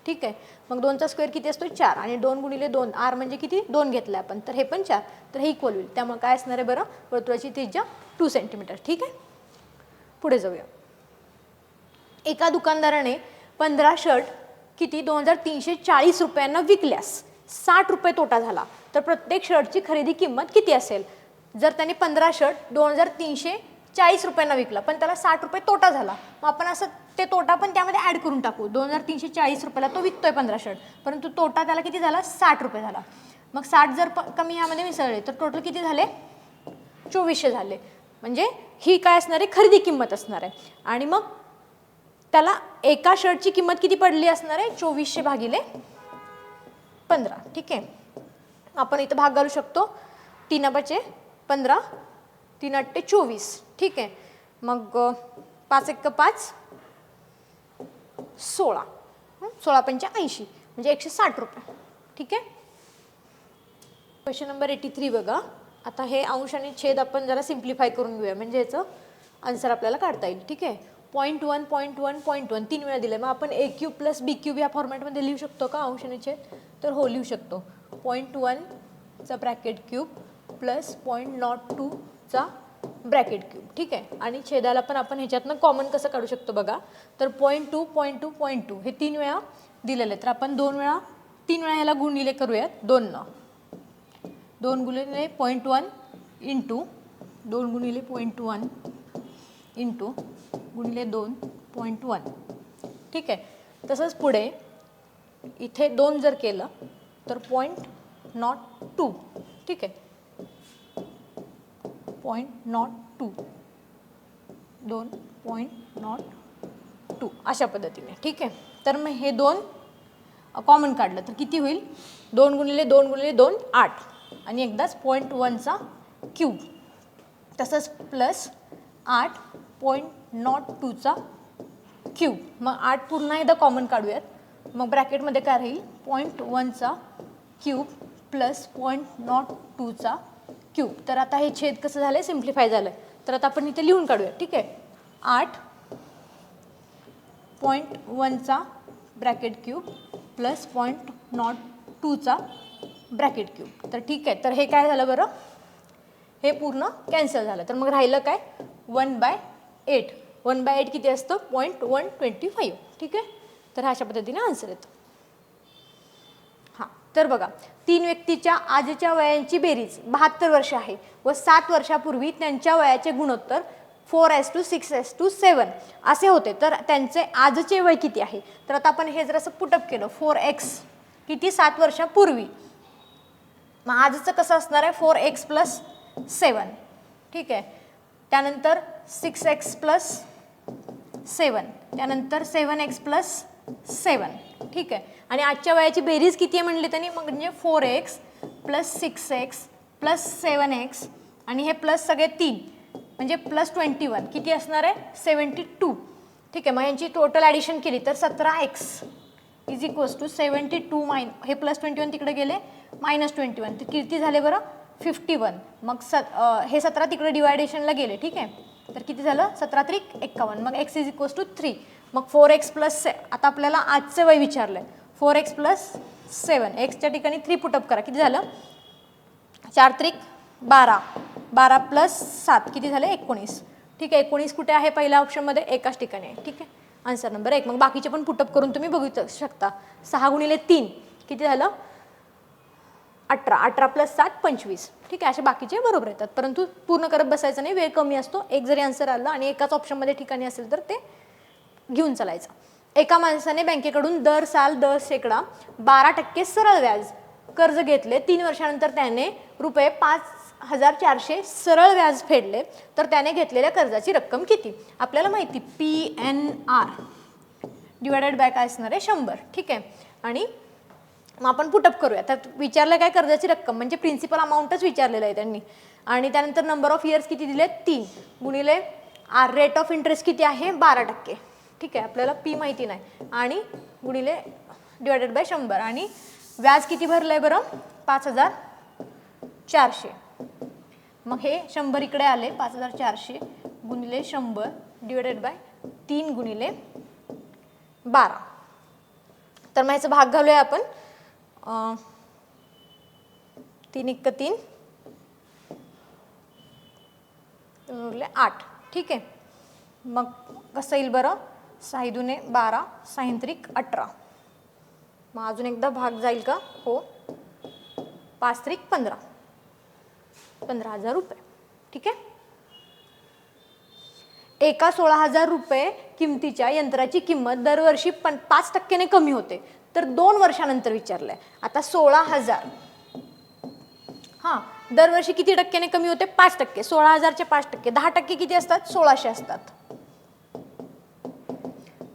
ठीक आहे, मग 2चा स्क्वेअर किती असतो 4, आणि 2 × 2 r म्हणजे किती 2 घेतलं आपण, तर हे पण 4, तर हे इक्वल होईल. त्यामुळे काय असणार आहे बरं, वर्तुळाची त्रिज्या 2 सेंटीमीटर. ठीक आहे, पुढे जाऊया. एका दुकानदाराने 15 शर्ट किती 2340 रुपयांना विकल्यास 60 रुपये तोटा झाला, तर प्रत्येक शर्टची खरेदी किंमत किती असेल. जर त्याने 15 शर्ट 2340 रुपयांना विकला पण त्याला 60 रुपये तोटा झाला, मग आपण असं ते तोटा पण त्यामध्ये ॲड करून टाकू. 2340 रुपयाला तो विकतोय 15 शर्ट, परंतु तोटा त्याला किती झाला 60 रुपये झाला. मग 60 जर कमी यामध्ये मिसळले तर टोटल किती झाले 2400 झाले. म्हणजे ही काय असणार आहे, खरेदी किंमत असणार आहे. आणि मग त्याला एका शर्टची किंमत किती पडली असणार आहे 2400 भागिले 15. ठीक आहे, आपण इथं भाग घालू शकतो. 3×5 15, 3×8 24. ठीक आहे, मग 5×1 5 16, 16×5 80 म्हणजे 160 रुपये. ठीक आहे, क्वेश्चन नंबर 83 बघा. आता हे अंश आणि छेद आपण जरा सिम्प्लिफाय करून घेऊया, म्हणजे याचं आन्सर आपल्याला काढता येईल. ठीक आहे, 0.1 0.1 0.1 3 वेळा दिलं, मग आपण a³ + b³ या फॉर्मॅटमध्ये लिहू शकतो का अंश आणि छेद, तर हो लिहू शकतो. 0.1चा ब्रॅकेट क्यूब प्लस 0.02चा ब्रॅकेट क्यूब. ठीक आहे, आणि छेदाला पण आपण ह्याच्यातनं कॉमन कसं काढू शकतो बघा, तर 0.2 0.2 0.2 हे 3 वेळा दिलेले, तर आपण 3 वेळा ह्याला गुणिले करूयात 2 गुणिले 0.1 इंटू 2 गुणिले 0.1 इंटू गुणिले 2.1. ठीक आहे, तसंच पुढे इथे 2 जर केलं तर 0.02. ठीक आहे, 0.02 2.02 अशा पद्धतीने. ठीक आहे, तर मग हे 2 कॉमन काढलं तर किती होईल 2 गुणिले 2 गुणिले 2 8, आणि एकदाच 0.1चा क्यूब, तसंच प्लस 8.02चा क्यूब. मग 8 पुन्हा एकदा कॉमन काढूयात. मग ब्रॅकेटमध्ये काय राहील 0.1चा क्यूब प्लस 0.02चा क्यूब. तर आता हे छेद कसं झालं सिम्प्लिफाय झालं. तर आता आपण इथे लिहून काढूया. ठीक आहे 8.1चा ब्रॅकेट क्यूब प्लस 0.02चा ब्रॅकेट क्यूब. तर ठीक आहे. तर हे काय झालं बरं हे पूर्ण कॅन्सल झालं. तर मग राहिलं काय 1/8. 1/8 किती असतं 0.125. ठीक आहे. तर अशा पद्धतीने आन्सर येतो. हां तर बघा 3 व्यक्तीच्या आजच्या वयांची बेरीज 72 वर्ष आहे व 7 वर्षापूर्वी त्यांच्या वयाचे गुणोत्तर 4:6:7 असे होते. तर त्यांचे आजचे वय किती आहे. तर आता आपण हे जर असं पुटअप केलं 4x किती 7 वर्षापूर्वी. मग आजचं कसं असणार आहे 4x + 7. ठीक आहे. त्यानंतर 6x + 7. त्यानंतर 7x + 7. ठीक आहे. आणि आजच्या वयाची बेरीज किती आहे म्हणले त्यांनी मग म्हणजे 4x + 6x + 7x आणि हे प्लस सगळे 3 म्हणजे +21 किती असणार आहे 72. ठीक आहे. मग यांची टोटल ॲडिशन केली तर 17x = 72 हे +21 तिकडे गेले -21. तर किती झाले बरं 51. मग हे 17 तिकडे डिवायडेशनला गेले. ठीक आहे. तर किती झालं 17 × 51. मग x = 3. मग 4x + आता आपल्याला आजचं वय विचारलं आहे 4x + 7. एक्सच्या ठिकाणी 3 पुटअप करा किती झालं 4 × 12. 12 + 7 किती झाले 19. ठीक आहे. 19 कुठे आहे पहिल्या ऑप्शनमध्ये एकाच ठिकाणी आहे. ठीक आहे. Answer number 1. मग बाकीचे पण पुटअप करून तुम्ही बघू शकता. 6 × 3 किती झालं 18. 18 + 7 25. ठीक आहे. असे बाकीचे बरोबर येतात परंतु पूर्ण करत बसायचं नाही वेळ कमी असतो. एक जरी आन्सर आला आणि एकाच ऑप्शनमध्ये ठिकाणी असेल तर ते घेऊन चालायचं. एका माणसाने बँकेकडून दर साल 12% सरळ व्याज कर्ज घेतले. 3 वर्षानंतर त्याने ₹5,400 सरळ व्याज फेडले तर त्याने घेतलेल्या कर्जाची रक्कम किती. आपल्याला माहिती PNR डिवायडेड बाय काय असणार आहे 100. ठीक आहे. आणि मग आपण पुटअप करूया. तर विचारलं काय कर्जाची रक्कम म्हणजे प्रिन्सिपल अमाऊंटच विचारलेलं आहे त्यांनी. आणि त्यानंतर नंबर ऑफ इयर्स किती दिले 3 गुणिले रेट ऑफ इंटरेस्ट किती आहे 12%. ठीक आहे. आपल्याला P माहिती नाही आणि गुणिले डिवायडेड बाय 100 आणि व्याज किती भरलं आहे बरं 5,400. मग हे 100 इकडे आले 5,400 गुणिले 100 डिवायडेड बाय 3 गुणिले 12. तर मग ह्याचा भाग घालूया आपण 3 × 3 उरले 8. ठीक आहे. मग कसं येईल बरं 6 × 2 = 12 6 × 3 = 18. मग अजून एकदा भाग जाईल का हो 5 × 3 = 15. 15,000 रुपये. ठीक आहे. एका 16,000 रुपये किमतीच्या यंत्राची किंमत दरवर्षी 5% कमी होते तर 2 वर्षानंतर विचारलंय. आता 16,000 हां दरवर्षी किती टक्क्याने कमी होते 5%. 16,000चे 5% 10% किती असतात 1,600 असतात.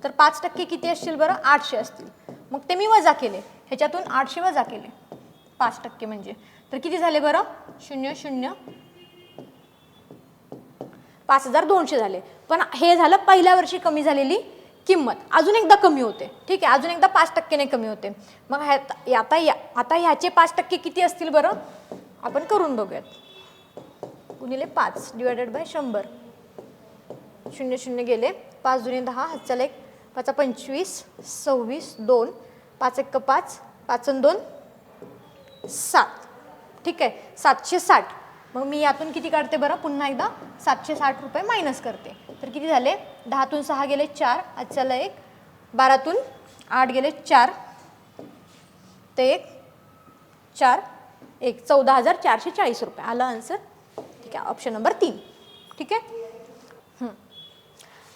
तर 5% किती असतील बरं 800 असतील. मग ते मी वजा केले ह्याच्यातून 800 वजा केले 5% म्हणजे तर किती झाले बरं 00 5,200 झाले. पण हे झालं पहिल्या वर्षी कमी झालेली किंमत. अजून एकदा कमी होते. ठीक आहे. अजून एकदा 5%ने कमी होते. मग आता ह्याचे 5% किती असतील बरं आपण करून बघूयात. गुणिले 5 डिवायडेड बाय 100 00 गेले 5 × 2 = 10 हातच्याला 1 5 × 25 26 2 5 × 1 = 5 5 × 2 = 7. ठीक आहे 760. मग मी यातून किती काढते बरं पुन्हा एकदा 760 रुपये मायनस करते. तर किती झाले 10तून 6 गेले 4 आजच्याला 1 12तून 8 गेले 4 ते 1 4 1 14,440 रुपये आला आन्सर. ठीक आहे. Option number 3. ठीक आहे.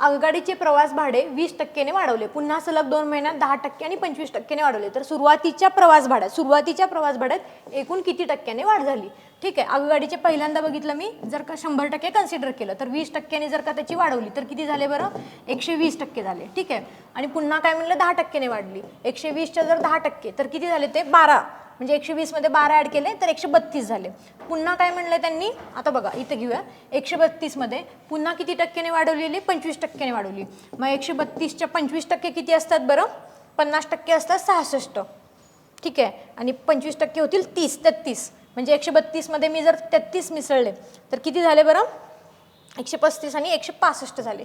आगगाडीचे प्रवास भाडे 20%ने वाढवले. पुन्हा सलग 2 महिन्यात 10% आणि 25%ने वाढवले तर सुरुवातीच्या प्रवास भाड्यात एकूण किती टक्क्याने वाढ झाली. ठीक आहे, आगगाडीचे पहिल्यांदा बघितलं मी, जर का 100% कन्सिडर केलं तर 20%ने जर का त्याची वाढवली तर किती झाले बरं, 120% झाले. ठीक आहे, आणि पुन्हा काय म्हणलं 10%ने वाढली, 120च्या जर 10% तर किती झाले ते 12, म्हणजे 120 मध्ये 12 ऍड केले तर 132 झाले. पुन्हा काय म्हणलं त्यांनी, आता बघा इथे घेऊया, 132 मध्ये पुन्हा किती टक्क्याने वाढवलेली, 25%ने वाढवली. मग 132च्या 25% किती असतात बरं, 50% असतात 66. ठीक आहे, आणि 25% होतील 33, म्हणजे 132 मध्ये मी जर 33 मिसळले तर किती झाले बरं, 135 आणि 165 झाले.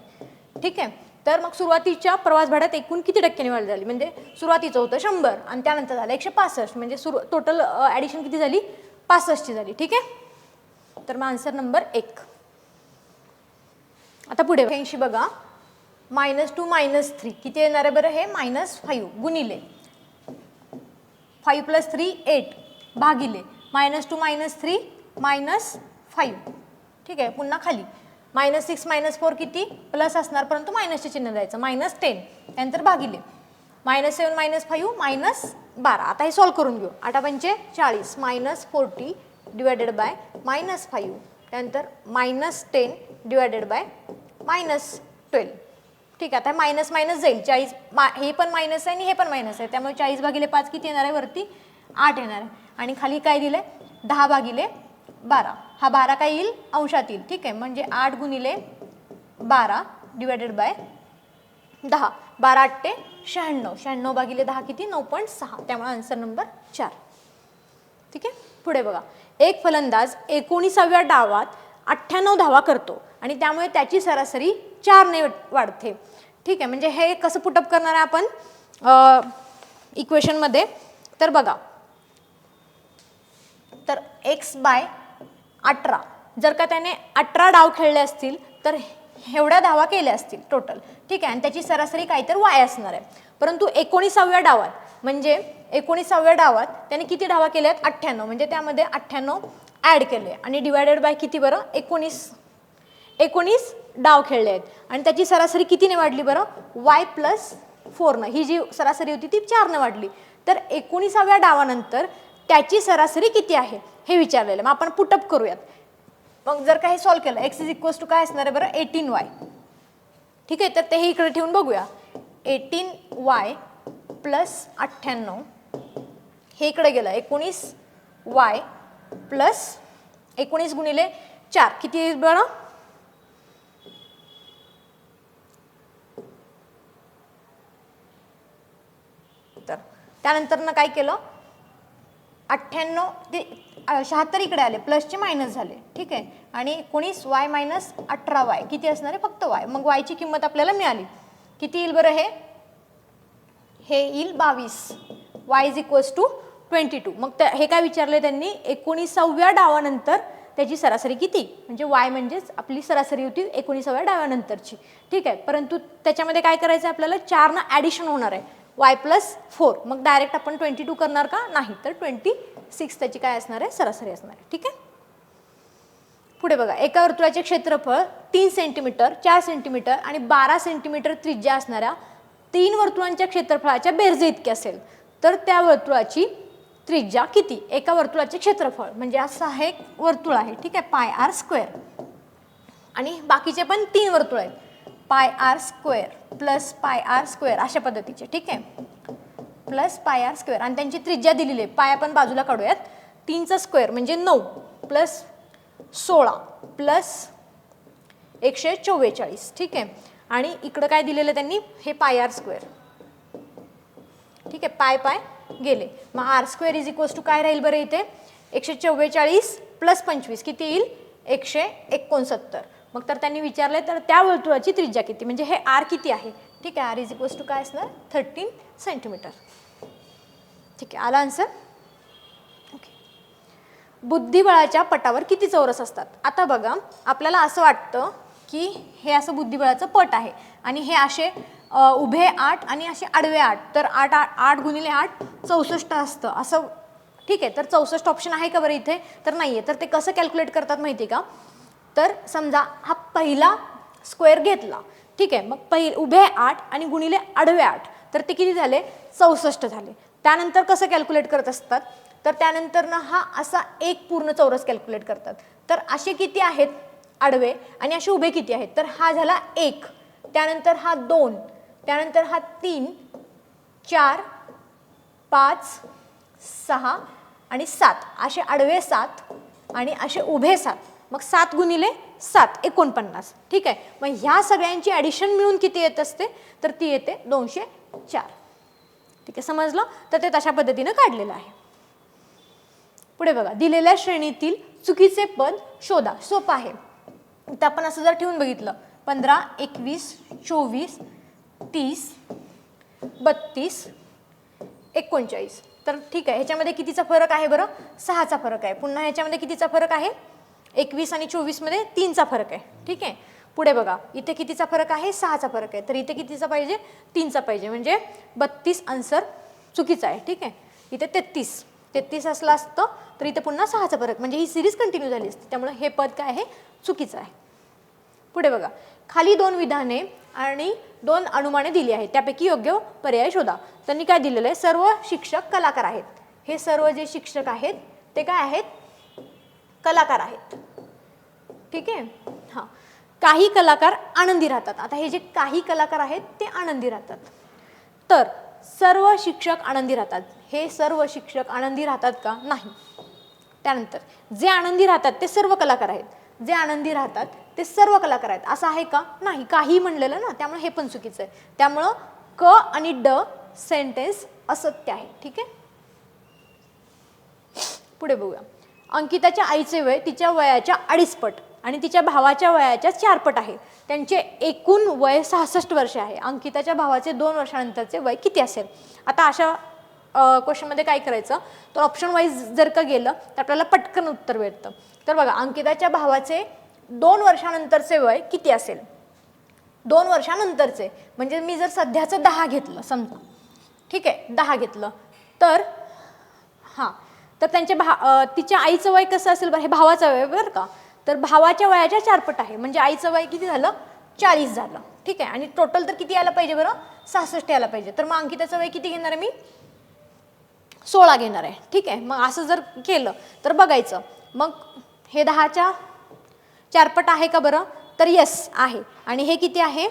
ठीक आहे, तर मग सुरुवातीच्या प्रवास भाड्यात एकूण किती टक्क्याने वाढ झाली, म्हणजे सुरुवातीचं होतं 100 आणि त्यानंतर झालं 165, म्हणजे टोटल ॲडिशन किती झाली, 65ची झाली. ठीक आहे, तर मग आन्सर नंबर 1. आता पुढे 80 बघा, -2 -3 किती येणार आहे बरं, हे -5 गुणिले 5 + 3 8 भागिले -2 -3 -5. ठीक आहे, पुन्हा खाली -6 -4 किती प्लस असणार, परंतु मायनसचे चिन्ह द्यायचं, -10 त्यानंतर भागिले -7 -5 -12. आता हे सॉल्व्ह करून घेऊ. 8 पंचे 40 -40 डिवायडेड बाय -5 त्यानंतर -10 डिवायडेड बाय -12. ठीक आहे, आता मायनस मायनस जाईल, 40 हे पण मायनस आहे आणि हे पण मायनस आहे, त्यामुळे 40 भागिले 5 किती येणार आहे, वरती 8 येणार आहे. आणि खाली काय दिलं आहे, 10 भागिले 12, हा 12 काय येईल, अंशात येईल. ठीक आहे, म्हणजे 8 गुणिले 12 डिवायडेड बाय 10, 12 8 96, 96 भागिले 10 किती, 9.6, त्यामुळे आन्सर नंबर 4. ठीक आहे, पुढे बघा, एक फलंदाज 19व्या डावात 98 धावा करतो आणि त्यामुळे त्याची सरासरी 4 ने वाढते. ठीक आहे, म्हणजे हे कसं पुटअप करणार आहे आपण इक्वेशनमध्ये, तर बघा, तर x/18 जर का त्याने 18 डाव खेळले असतील तर एवढ्या धावा केल्या असतील टोटल. ठीक आहे, आणि त्याची सरासरी काहीतरी y असणार आहे. परंतु 19व्या डावात, म्हणजे 19व्या डावात त्याने किती धावा केल्या आहेत, 98, म्हणजे त्यामध्ये 98 ॲड केले आणि डिवायडेड बाय किती बरं, 19 डाव खेळले आहेत आणि त्याची सरासरी कितीने वाढली बरं, y + 4 ही जी सरासरी होती ती 4 ने वाढली. तर 19व्या डावानंतर त्याची सरासरी किती आहे हे विचारलेलं. मग आपण पुटअप करूयात. मग जर का हे सॉल्व्ह केलं, x = काय असणार आहे बरं, 18y. ठीक आहे, तर ते हे इकडे ठेवून बघूया, 18y + 98 हे इकडे गेलं, 19y + 19 गुणिले 4 किती येईल बरं, तर त्यानंतर काय केलं, 98 ते 76 इकडे आले, प्लसचे मायनस झाले. ठीक आहे, आणि 19y - 18y किती असणार आहे, फक्त y. मग y ची किंमत आपल्याला मिळाली, किती येईल बरं, हे येईल 22, y = 22. मग हे काय विचारले त्यांनी, 19व्या डावानंतर त्याची सरासरी किती, म्हणजे y म्हणजेच आपली सरासरी होती 19व्या डावानंतरची. ठीक आहे, परंतु त्याच्यामध्ये काय करायचं आहे आपल्याला, 4 ना ॲडिशन होणार आहे, y + 4. मग डायरेक्ट आपण 22 करणार का, नाही, तर 26 त्याची काय असणार आहे, सरासरी असणार आहे. ठीक आहे, पुढे बघा, एका वर्तुळाचे क्षेत्रफळ 3 सेंटीमीटर, 4 सेंटीमीटर आणि 12 सेंटीमीटर त्रिज्या असणाऱ्या 3 वर्तुळांच्या क्षेत्रफळाच्या बेरजे इतके असेल तर त्या वर्तुळाची त्रिज्या किती. एका वर्तुळाचे क्षेत्रफळ म्हणजे असं हे एक वर्तुळ आहे. ठीक आहे, πr² आणि बाकीचे पण 3 वर्तुळ आहेत, πr² + πr² अशा पद्धतीचे. ठीक आहे, + πr² आणि त्यांची त्रिज्या दिलेली आहे. पाय आपण बाजूला काढूयात, 3चा स्क्वेअर म्हणजे 9 + 16 + 144. ठीक आहे, आणि इकडं काय दिलेलं त्यांनी, हे πr². ठीक आहे, पाय गेले, मग r² = काय राहील बरं इथे, 144 + 25 किती येईल, 169. मग तर त्यांनी विचारले तर त्या वर्तुळाची त्रिज्या किती, म्हणजे हे r किती आहे. ठीक आहे, r = काय असणार, 13 सेंटीमीटर. ठीक आहे, आला आन्सर. ओके, बुद्धिबळाच्या पटावर किती चौरस असतात. आता बघा, आपल्याला असं वाटतं की हे असं बुद्धिबळाचं पट आहे आणि हे असे उभे 8 आणि असे आडवे 8, तर 8 गुणिले 8 64 असतं असं. ठीक आहे, तर 64 ऑप्शन आहे का बरं इथे, तर नाही आहे. तर ते कसं कॅल्क्युलेट करतात माहिती आहे का, तर समजा हा पहिला स्क्वेअर घेतला. ठीक आहे, मग उभे 8 आणि गुणिले आडवे 8, तर ते किती झाले, 64 झाले. त्यानंतर कसं कॅल्क्युलेट करत असतात, तर त्यानंतर ना हा असा एक पूर्ण चौरस कॅल्क्युलेट करतात. तर असे किती आहेत आडवे आणि असे उभे किती आहेत, तर हा झाला 1, त्यानंतर हा 2, त्यानंतर हा 3, 4, 5, 6 आणि 7, असे आडवे 7 आणि असे उभे 7. मग 7 गुणिले 7 49. ठीक आहे. मग ह्या सगळ्यांची ॲडिशन मिळून किती येत असते, तर ती येते 204. ठीक आहे, समजलं. तर ते तशा पद्धतीनं काढलेलं आहे. पुढे बघा, दिलेल्या श्रेणीतील चुकीचे पद शोधा. सोपं आहे. तर आपण असं जर ठेवून बघितलं 15, 21, 24, 30, 32, 39, तर ठीक आहे. ह्याच्यामध्ये कितीचा फरक आहे बरं, 6चा फरक आहे. पुन्हा ह्याच्यामध्ये कितीचा फरक आहे, 21 आणि 24 मध्ये 3चा फरक आहे. ठीक आहे. पुढे बघा, इथे कितीचा फरक आहे, 6चा फरक आहे. तर इथे कितीचा पाहिजे, 3चा पाहिजे. म्हणजे 32 आन्सर चुकीचा आहे. ठीक आहे. इथे 33 असलं असतं तर इथे पुन्हा 6चा फरक, म्हणजे ही सिरीज कंटिन्यू झाली असते. त्यामुळे हे पद काय आहे, चुकीचं आहे. पुढे बघा, खाली 2 विधाने आणि 2 अनुमाने दिली आहेत, त्यापैकी योग्य पर्याय शोधा. त्यांनी काय दिलेलं आहे, सर्व शिक्षक कलाकार आहेत. हे सर्व जे शिक्षक आहेत ते काय आहेत, कलाकार आहेत. ठीक आहे. हां, काही कलाकार आनंदी राहतात. आता हे जे काही कलाकार आहेत ते आनंदी राहतात. तर सर्व शिक्षक आनंदी राहतात. हे सर्व शिक्षक आनंदी राहतात का, नाही. त्यानंतर जे आनंदी राहतात ते सर्व कलाकार आहेत. जे आनंदी राहतात ते सर्व कलाकार आहेत असं आहे का, नाही. काही म्हणलेलं ना, त्यामुळे हे पण चुकीचं आहे. त्यामुळं क आणि ड सेंटेन्स असत्य आहे. ठीक आहे. पुढे बघूया, अंकिताच्या आईचे वय तिच्या वयाच्या 2.5 पट आणि तिच्या भावाच्या वयाच्या 4 पट आहे. त्यांचे एकूण वय 66 वर्षे आहे. अंकिताच्या भावाचे 2 वर्षानंतरचे वय किती असेल. आता अशा क्वेश्चनमध्ये काय करायचं, तर ऑप्शन वाईज जर का गेलं तर आपल्याला पटकन उत्तर भेटतं. तर बघा, अंकिताच्या भावाचे 2 वर्षानंतरचे वय किती असेल, 2 वर्षानंतरचे म्हणजे मी जर सध्याचं 10 घेतलं समजा, ठीक आहे, 10 घेतलं तर हां, तर त्यांच्या तिच्या आईचं वय कसं असेल बरं, हे भावाचं वय बरं का. तर भावाच्या वयाच्या 4 पट आहे, म्हणजे आईचं वय किती झालं, 40 झालं. ठीक आहे. आणि टोटल तर किती यायला पाहिजे बरं, 66 यायला पाहिजे. तर मग अंकिताचं वय किती घेणार आहे मी, 16 घेणार आहे. ठीक आहे. मग असं जर केलं तर बघायचं, मग हे 10च्या 4 पट आहे का बरं, तर येस आहे. आणि हे किती आहे,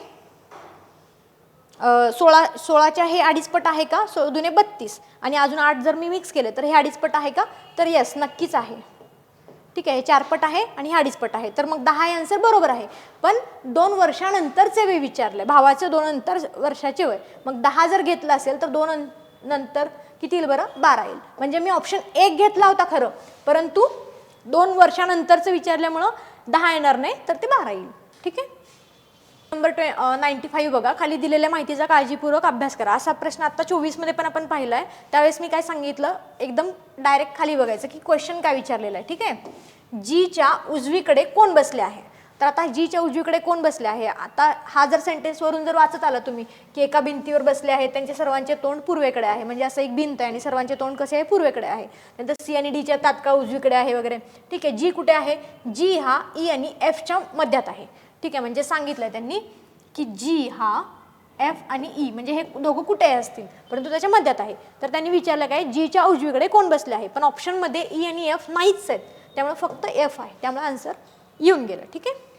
16च्या हे 2.5 पट आहे का, 16 दुने 32 आणि अजून 8 जर मी मिक्स केले तर हे 2.5 पट आहे का, तर येस नक्कीच आहे. ठीक आहे. हे 4 पट आहे आणि हे 2.5 पट आहे. तर मग 10 हे आन्सर बरोबर आहे. पण 2 वर्षानंतरचे वय विचारले, भावाचे 2 वर्षाचे वय. मग 10 जर घेतलं असेल तर 2 नंतर किती येईल बरं, 12 येईल. म्हणजे मी ऑप्शन 1 घेतला होता खरं, परंतु 2 वर्षानंतरचं विचारल्यामुळं 10 येणार नाही, तर ते 12 येईल. ठीक आहे. नंबर 95 बघा, खाली दिलेल्या माहितीचा काळजीपूर्वक अभ्यास करा. असा प्रश्न आता 24 मध्ये पण आपण पाहिला आहे. त्यावेळेस मी काय सांगितलं, एकदम डायरेक्ट खाली बघायचं की क्वेश्चन काय विचारलेलं आहे. ठीक आहे. जीच्या उजवीकडे कोण बसले आहे. तर आता जीच्या उजवीकडे कोण बसले आहे, आता हा जर सेंटेन्सवरून जर वाचत आला तुम्ही की एका भिंतीवर बसले आहेत, त्यांचे सर्वांचे तोंड पूर्वेकडे आहे, म्हणजे असं एक भिंत आहे आणि सर्वांचे तोंड कसे आहे, पूर्वेकडे आहे. नंतर सी आणि डीच्या तात्काळ उजवीकडे आहे वगैरे. ठीक आहे. जी कुठे आहे, जी हा ई आणि एफच्या मध्यात आहे. ठीक आहे. म्हणजे सांगितलंय त्यांनी की जी हा एफ आणि ई म्हणजे हे दोघं कुठे असतील, परंतु त्याच्या मध्यात आहे. तर त्यांनी विचारलं काय, जीच्या उजवीकडे कोण बसले आहे. पण ऑप्शनमध्ये ई आणि एफ नाहीच आहेत, त्यामुळे फक्त एफ आहे. त्यामुळे आन्सर येऊन गेलं. ठीक आहे.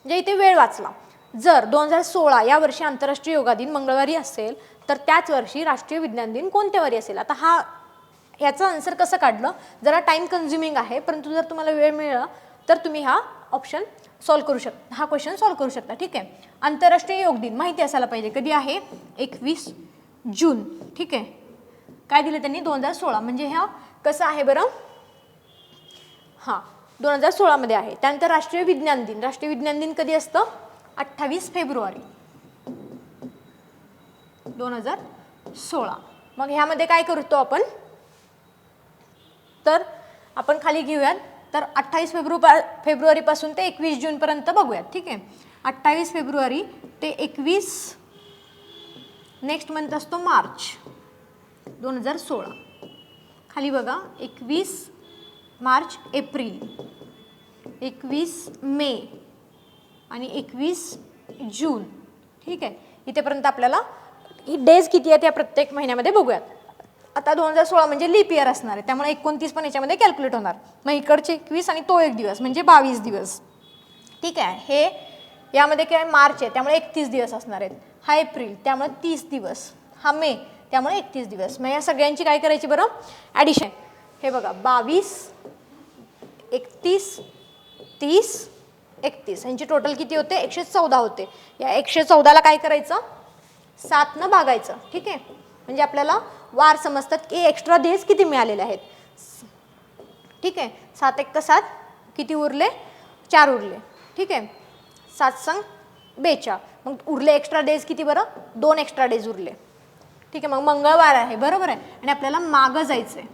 म्हणजे इथे वेळ वाचला. जर 2016 या वर्षी आंतरराष्ट्रीय योगा दिन मंगळवारी असेल तर त्याच वर्षी राष्ट्रीय विज्ञान दिन कोणत्या वारी असेल. आता ह्याचं आन्सर कसं काढलं, जरा टाइम कन्झ्युमिंग आहे, परंतु जर तुम्हाला वेळ मिळाला तर तुम्ही हा ऑप्शन सॉल्व्ह करू शकता, हा क्वेश्चन सॉल्व्ह करू शकता. ठीक आहे. आंतरराष्ट्रीय योग दिन माहिती असायला पाहिजे, कधी आहे, 21 जून. ठीक आहे. काय दिलं त्यांनी, 2016, म्हणजे हा कसं आहे बरं, हां 2016 मध्ये आहे. त्यानंतर राष्ट्रीय विज्ञान दिन कधी असतं, 28 फेब्रुवारी 2016. मग ह्यामध्ये काय करतो आपण, तर आपण खाली घेऊयात. तर 28 फेब्रुवारी पासून ते 21 जून पर्यंत बघूयात. ठीक आहे. 28 फेब्रुवारी ते 21, नेक्स्ट मंथ असतो मार्च 2016. खाली बघा, 21 मार्च, एप्रिल, 21 मे आणि 21 जून. ठीक आहे. इथेपर्यंत आपल्याला ही डेज किती आहेत या प्रत्येक महिन्यामध्ये बघूयात. आता 2016 म्हणजे लीप इयर असणार आहे, त्यामुळे 29 पण याच्यामध्ये कॅल्क्युलेट होणार. मग इकडचे 21 आणि तो एक दिवस म्हणजे 22 दिवस. ठीक आहे, हे यामध्ये काय मार्च आहे त्यामुळे 31 दिवस असणार आहेत. हा एप्रिल त्यामुळे 30 दिवस. हा मे त्यामुळे 31 दिवस. मग या सगळ्यांची काय करायची बरं ॲडिशन. हे बघा 22, 31, 30, 31 यांची टोटल किती होते 114 होते. या 114ला काय करायचं 7 भागायचं. ठीक आहे, म्हणजे आपल्याला वार समजतात की एक्स्ट्रा डेज किती मिळालेले आहेत. ठीक आहे, 7 1 7 किती उरले 4 उरले. ठीक आहे, 7 संग 42. मग उरले एक्स्ट्रा डेज किती बरं 2 एक्स्ट्रा डेज उरले. ठीक आहे, मग मंगळवार आहे बरोबर आहे आणि आपल्याला मागं जायचं आहे.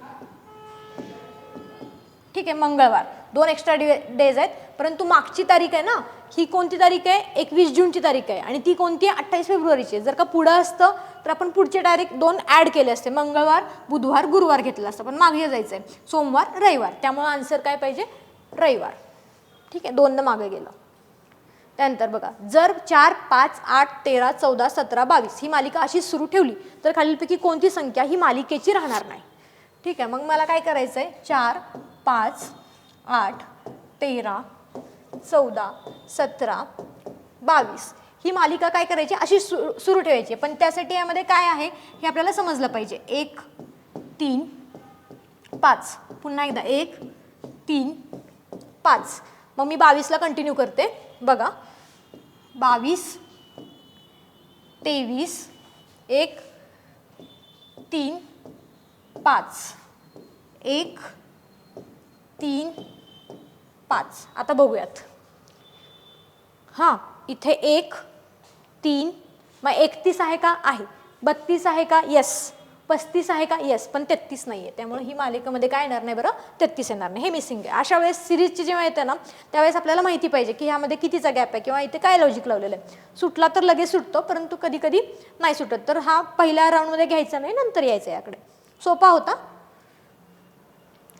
ठीक आहे, मंगळवार 2 एक्स्ट्रा डेज आहेत, परंतु मागची तारीख आहे ना ही कोणती तारीख आहे 21 जूनची तारीख आहे आणि ती कोणती आहे 28 फेब्रुवारीची. जर का पुढं असतं तर आपण पुढचे डायरेक्ट 2 ॲड केले असते, मंगळवार बुधवार गुरुवार घेतलं असतं, पण मागे जायचं आहे सोमवार रविवार. त्यामुळे आन्सर काय पाहिजे रविवार. ठीक आहे, 2 मागे गेलं. त्यानंतर बघा जर 4 5 8 13 14 17 22 ही मालिका अशी सुरू ठेवली तर खालीलपैकी कोणती संख्या ही मालिकेची राहणार नाही. ठीक आहे, मग मला काय करायचं आहे 4 5 8 13 14 17 22 ही मालिका काय करायची अशी सुरू ठेवायची. पण त्यासाठी यामध्ये काय आहे हे आपल्याला समजलं पाहिजे. 1 3 5 पुन्हा एकदा 1 3 5. मग मी 22ला कंटिन्यू करते. बघा 22 23 1 3 5 1 3 5. आता बघूयात. हां इथे 1 3 मग 31 आहे का आहे, 32 आहे का यस, 35 आहे का यस, पण 33 नाही आहे. त्यामुळे ही मालिकेमध्ये काय येणार नाही बरं 33 येणार नाही, हे मिसिंग आहे. अशा वेळेस सिरीजची जेव्हा येते ना त्यावेळेस आपल्याला माहिती पाहिजे की ह्यामध्ये कितीचा गॅप आहे किंवा इथे काय लॉजिक लावलेलं आहे. सुटला तर लगेच सुटतो, परंतु कधी कधी नाही सुटत, तर हा पहिल्या राऊंडमध्ये घ्यायचा नाही, नंतर यायचं याकडे. सोपा होता.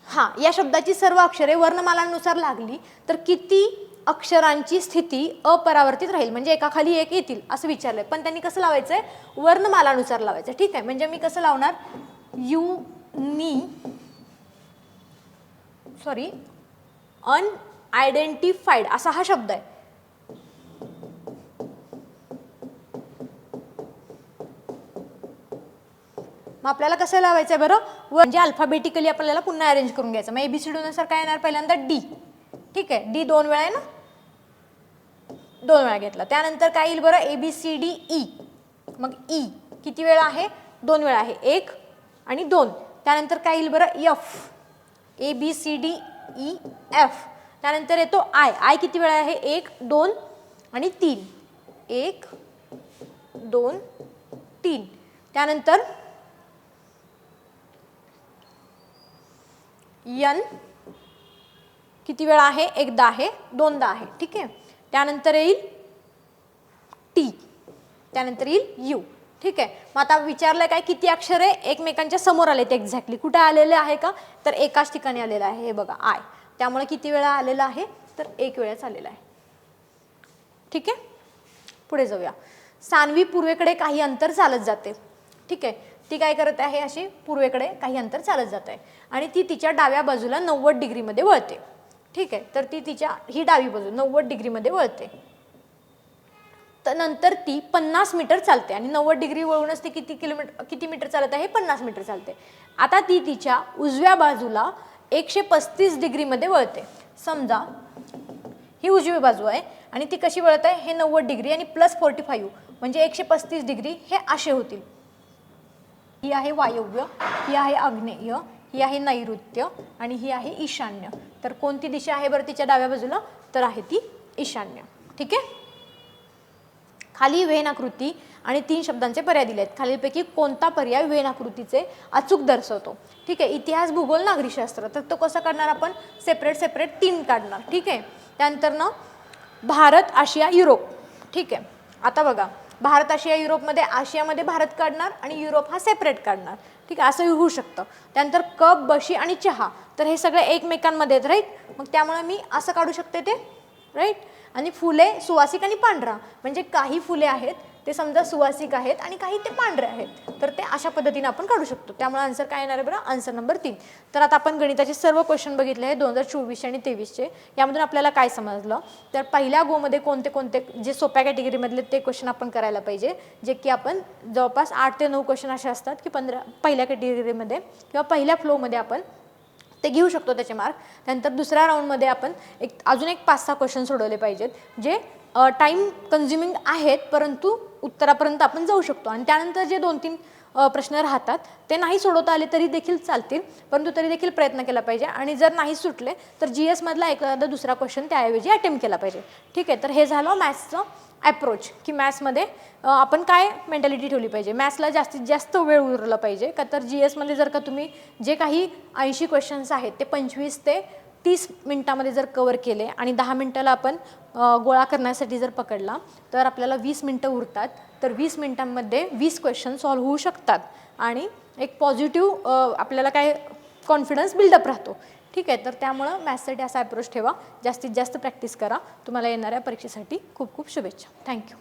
हां, या शब्दाची सर्व अक्षरे वर्णमालांनुसार लागली तर किती अक्षरांची स्थिती अपरावर्तित राहील, म्हणजे एकाखाली एक येतील असं विचारलंय. पण त्यांनी कसं लावायचं आहे वर्णमालानुसार लावायचं. ठीक आहे, म्हणजे मी कसं लावणार अनआयडेंटिफाईड असा हा शब्द आहे. मग आपल्याला कसं लावायचं आहे बरं म्हणजे अल्फाबेटिकली आपल्याला पुन्हा अरेंज करून घ्यायचं. मग ABCD नुसार काय येणार पहिल्यांदा डी. ठीक आहे, डी 2 वेळा आहे ना, 2 वेळा घेतला. त्यानंतर काय येईल बरं ABCDE. मग ई किती वेळा आहे 2 वेळा आहे, 1 आणि 2. त्यानंतर काय येईल बरं F ABCDEF. त्यानंतर येतो आय किती वेळा आहे 1 2 आणि 3, 1 2 3. त्यानंतर N किती वेळा आहे एकदा आहे, दोनदा आहे. ठीक आहे, त्यानंतर येईल टी, त्यानंतर येईल यू. ठीक आहे, मग आता विचारलंय काय किती अक्षरे एकमेकांच्या समोर आले ते एक्झॅक्टली कुठे आलेले आहे का तर एकाच ठिकाणी आलेलं आहे. हे बघा आय, त्यामुळे किती वेळा आलेला आहे तर 1 वेळाच आलेला आहे. ठीक आहे, पुढे जाऊया. सान्वी पूर्वेकडे काही अंतर चालत जाते. ठीक आहे, ती काय करत आहे अशी पूर्वेकडे काही अंतर चालत जात आहे आणि ती तिच्या डाव्या बाजूला 90 डिग्रीमध्ये वळते. ठीक आहे, तर ती तिच्या ही डावी बाजू 90 डिग्रीमध्ये वळते. तर नंतर ती 50 मीटर चालते आणि 90 डिग्री वळूनच ती किती मीटर चालत आहे 50 मीटर चालते. आता ती तिच्या उजव्या बाजूला 135 डिग्रीमध्ये वळते. समजा ही उजवी बाजू आहे आणि ती कशी वळत आहे हे 90 डिग्री आणि +45 म्हणजे 135 डिग्री हे असे होतील. ही आहे वायव्य, ही आहे आग्नेय, ही आहे नैऋत्य आणि ही आहे ईशान्य. तर कोणती दिशा आहे बरं तिच्या डाव्या बाजूला तर आहे ती ईशान्य. ठीक आहे, खाली वेन आकृती आणि 3 शब्दांचे पर्याय दिले आहेत. खालीलपैकी कोणता पर्याय वेन आकृतीचे अचूक दर्शवतो. ठीक आहे, इतिहास भूगोल नागरिकशास्त्र, तर तो कसं काढणार आपण सेपरेट 3 काढणार. ठीक आहे, त्यानंतर ना भारत आशिया युरोप. ठीक आहे, आता बघा भारत आशिया युरोपमध्ये आशियामध्ये भारत काढणार आणि युरोप हा सेपरेट काढणार. ठीक आहे, असं होऊ शकतं. त्यानंतर कप बशी आणि चहा, तर हे सगळे एकमेकांमध्ये आहेत राईट. मग त्यामुळे मी असं काढू शकते ते राईट. आणि फुले सुवासिक आणि पांढरा, म्हणजे काही फुले आहेत ते समजा सुवासिक आहेत आणि काही ते पांढरे आहेत, तर ते अशा पद्धतीने आपण काढू शकतो. त्यामुळे आन्सर काय येणार आहे बरं, आन्सर नंबर 3. तर आता आपण गणिताचे सर्व क्वेश्चन बघितले आहे 2024 आणि 23चे. यामधून आपल्याला काय समजलं, तर पहिल्या गोमध्ये कोणते कोणते जे सोप्या कॅटेगरीमधले ते क्वेश्चन आपण करायला पाहिजे, जे की आपण जवळपास 8 ते 9 क्वेश्चन असे असतात की पहिल्या कॅटेगरीमध्ये किंवा पहिल्या फ्लोमध्ये आपण ते घेऊ शकतो त्याचे मार्क. त्यानंतर दुसऱ्या राऊंडमध्ये आपण अजून एक 5-6 क्वेश्चन सोडवले पाहिजेत, जे टाईम कन्झ्युमिंग आहेत परंतु उत्तरापर्यंत आपण जाऊ शकतो. आणि त्यानंतर जे 2-3 प्रश्न राहतात ते नाही सोडवता आले तरी देखील चालतील, परंतु तरी देखील प्रयत्न केला पाहिजे. आणि जर नाही सुटले तर GS मधला एखादा दुसरा क्वेश्चन त्याऐवजी अटेम्प्ट केला पाहिजे. ठीक आहे, तर हे झालं मॅथ्सचं ॲप्रोच, की मॅथ्समध्ये आपण काय मेंटॅलिटी ठेवली पाहिजे. मॅथ्सला जास्तीत जास्त वेळ उरला पाहिजे का, तर GSमध्ये जर का तुम्ही जे काही 80 क्वेश्चन्स आहेत ते 25 ते 30 मिनटामध्ये जर कवर केले आणि 10 मिनटाला आपण गोळा करण्यासाठी जर पकडला तर आपल्याला 20 मिनटं उरतात. तर 20 मिनटांमध्ये 20 क्वेश्चन सॉल्व्ह होऊ शकतात आणि एक पॉझिटिव्ह आपल्याला काय कॉन्फिडन्स बिल्डअप राहतो. ठीक आहे, तर त्यामुळं मॅथ्ससाठी असा अप्रोच ठेवा, जास्तीत जास्त प्रॅक्टिस करा. तुम्हाला येणाऱ्या परीक्षेसाठी खूप खूप शुभेच्छा. थँक्यू.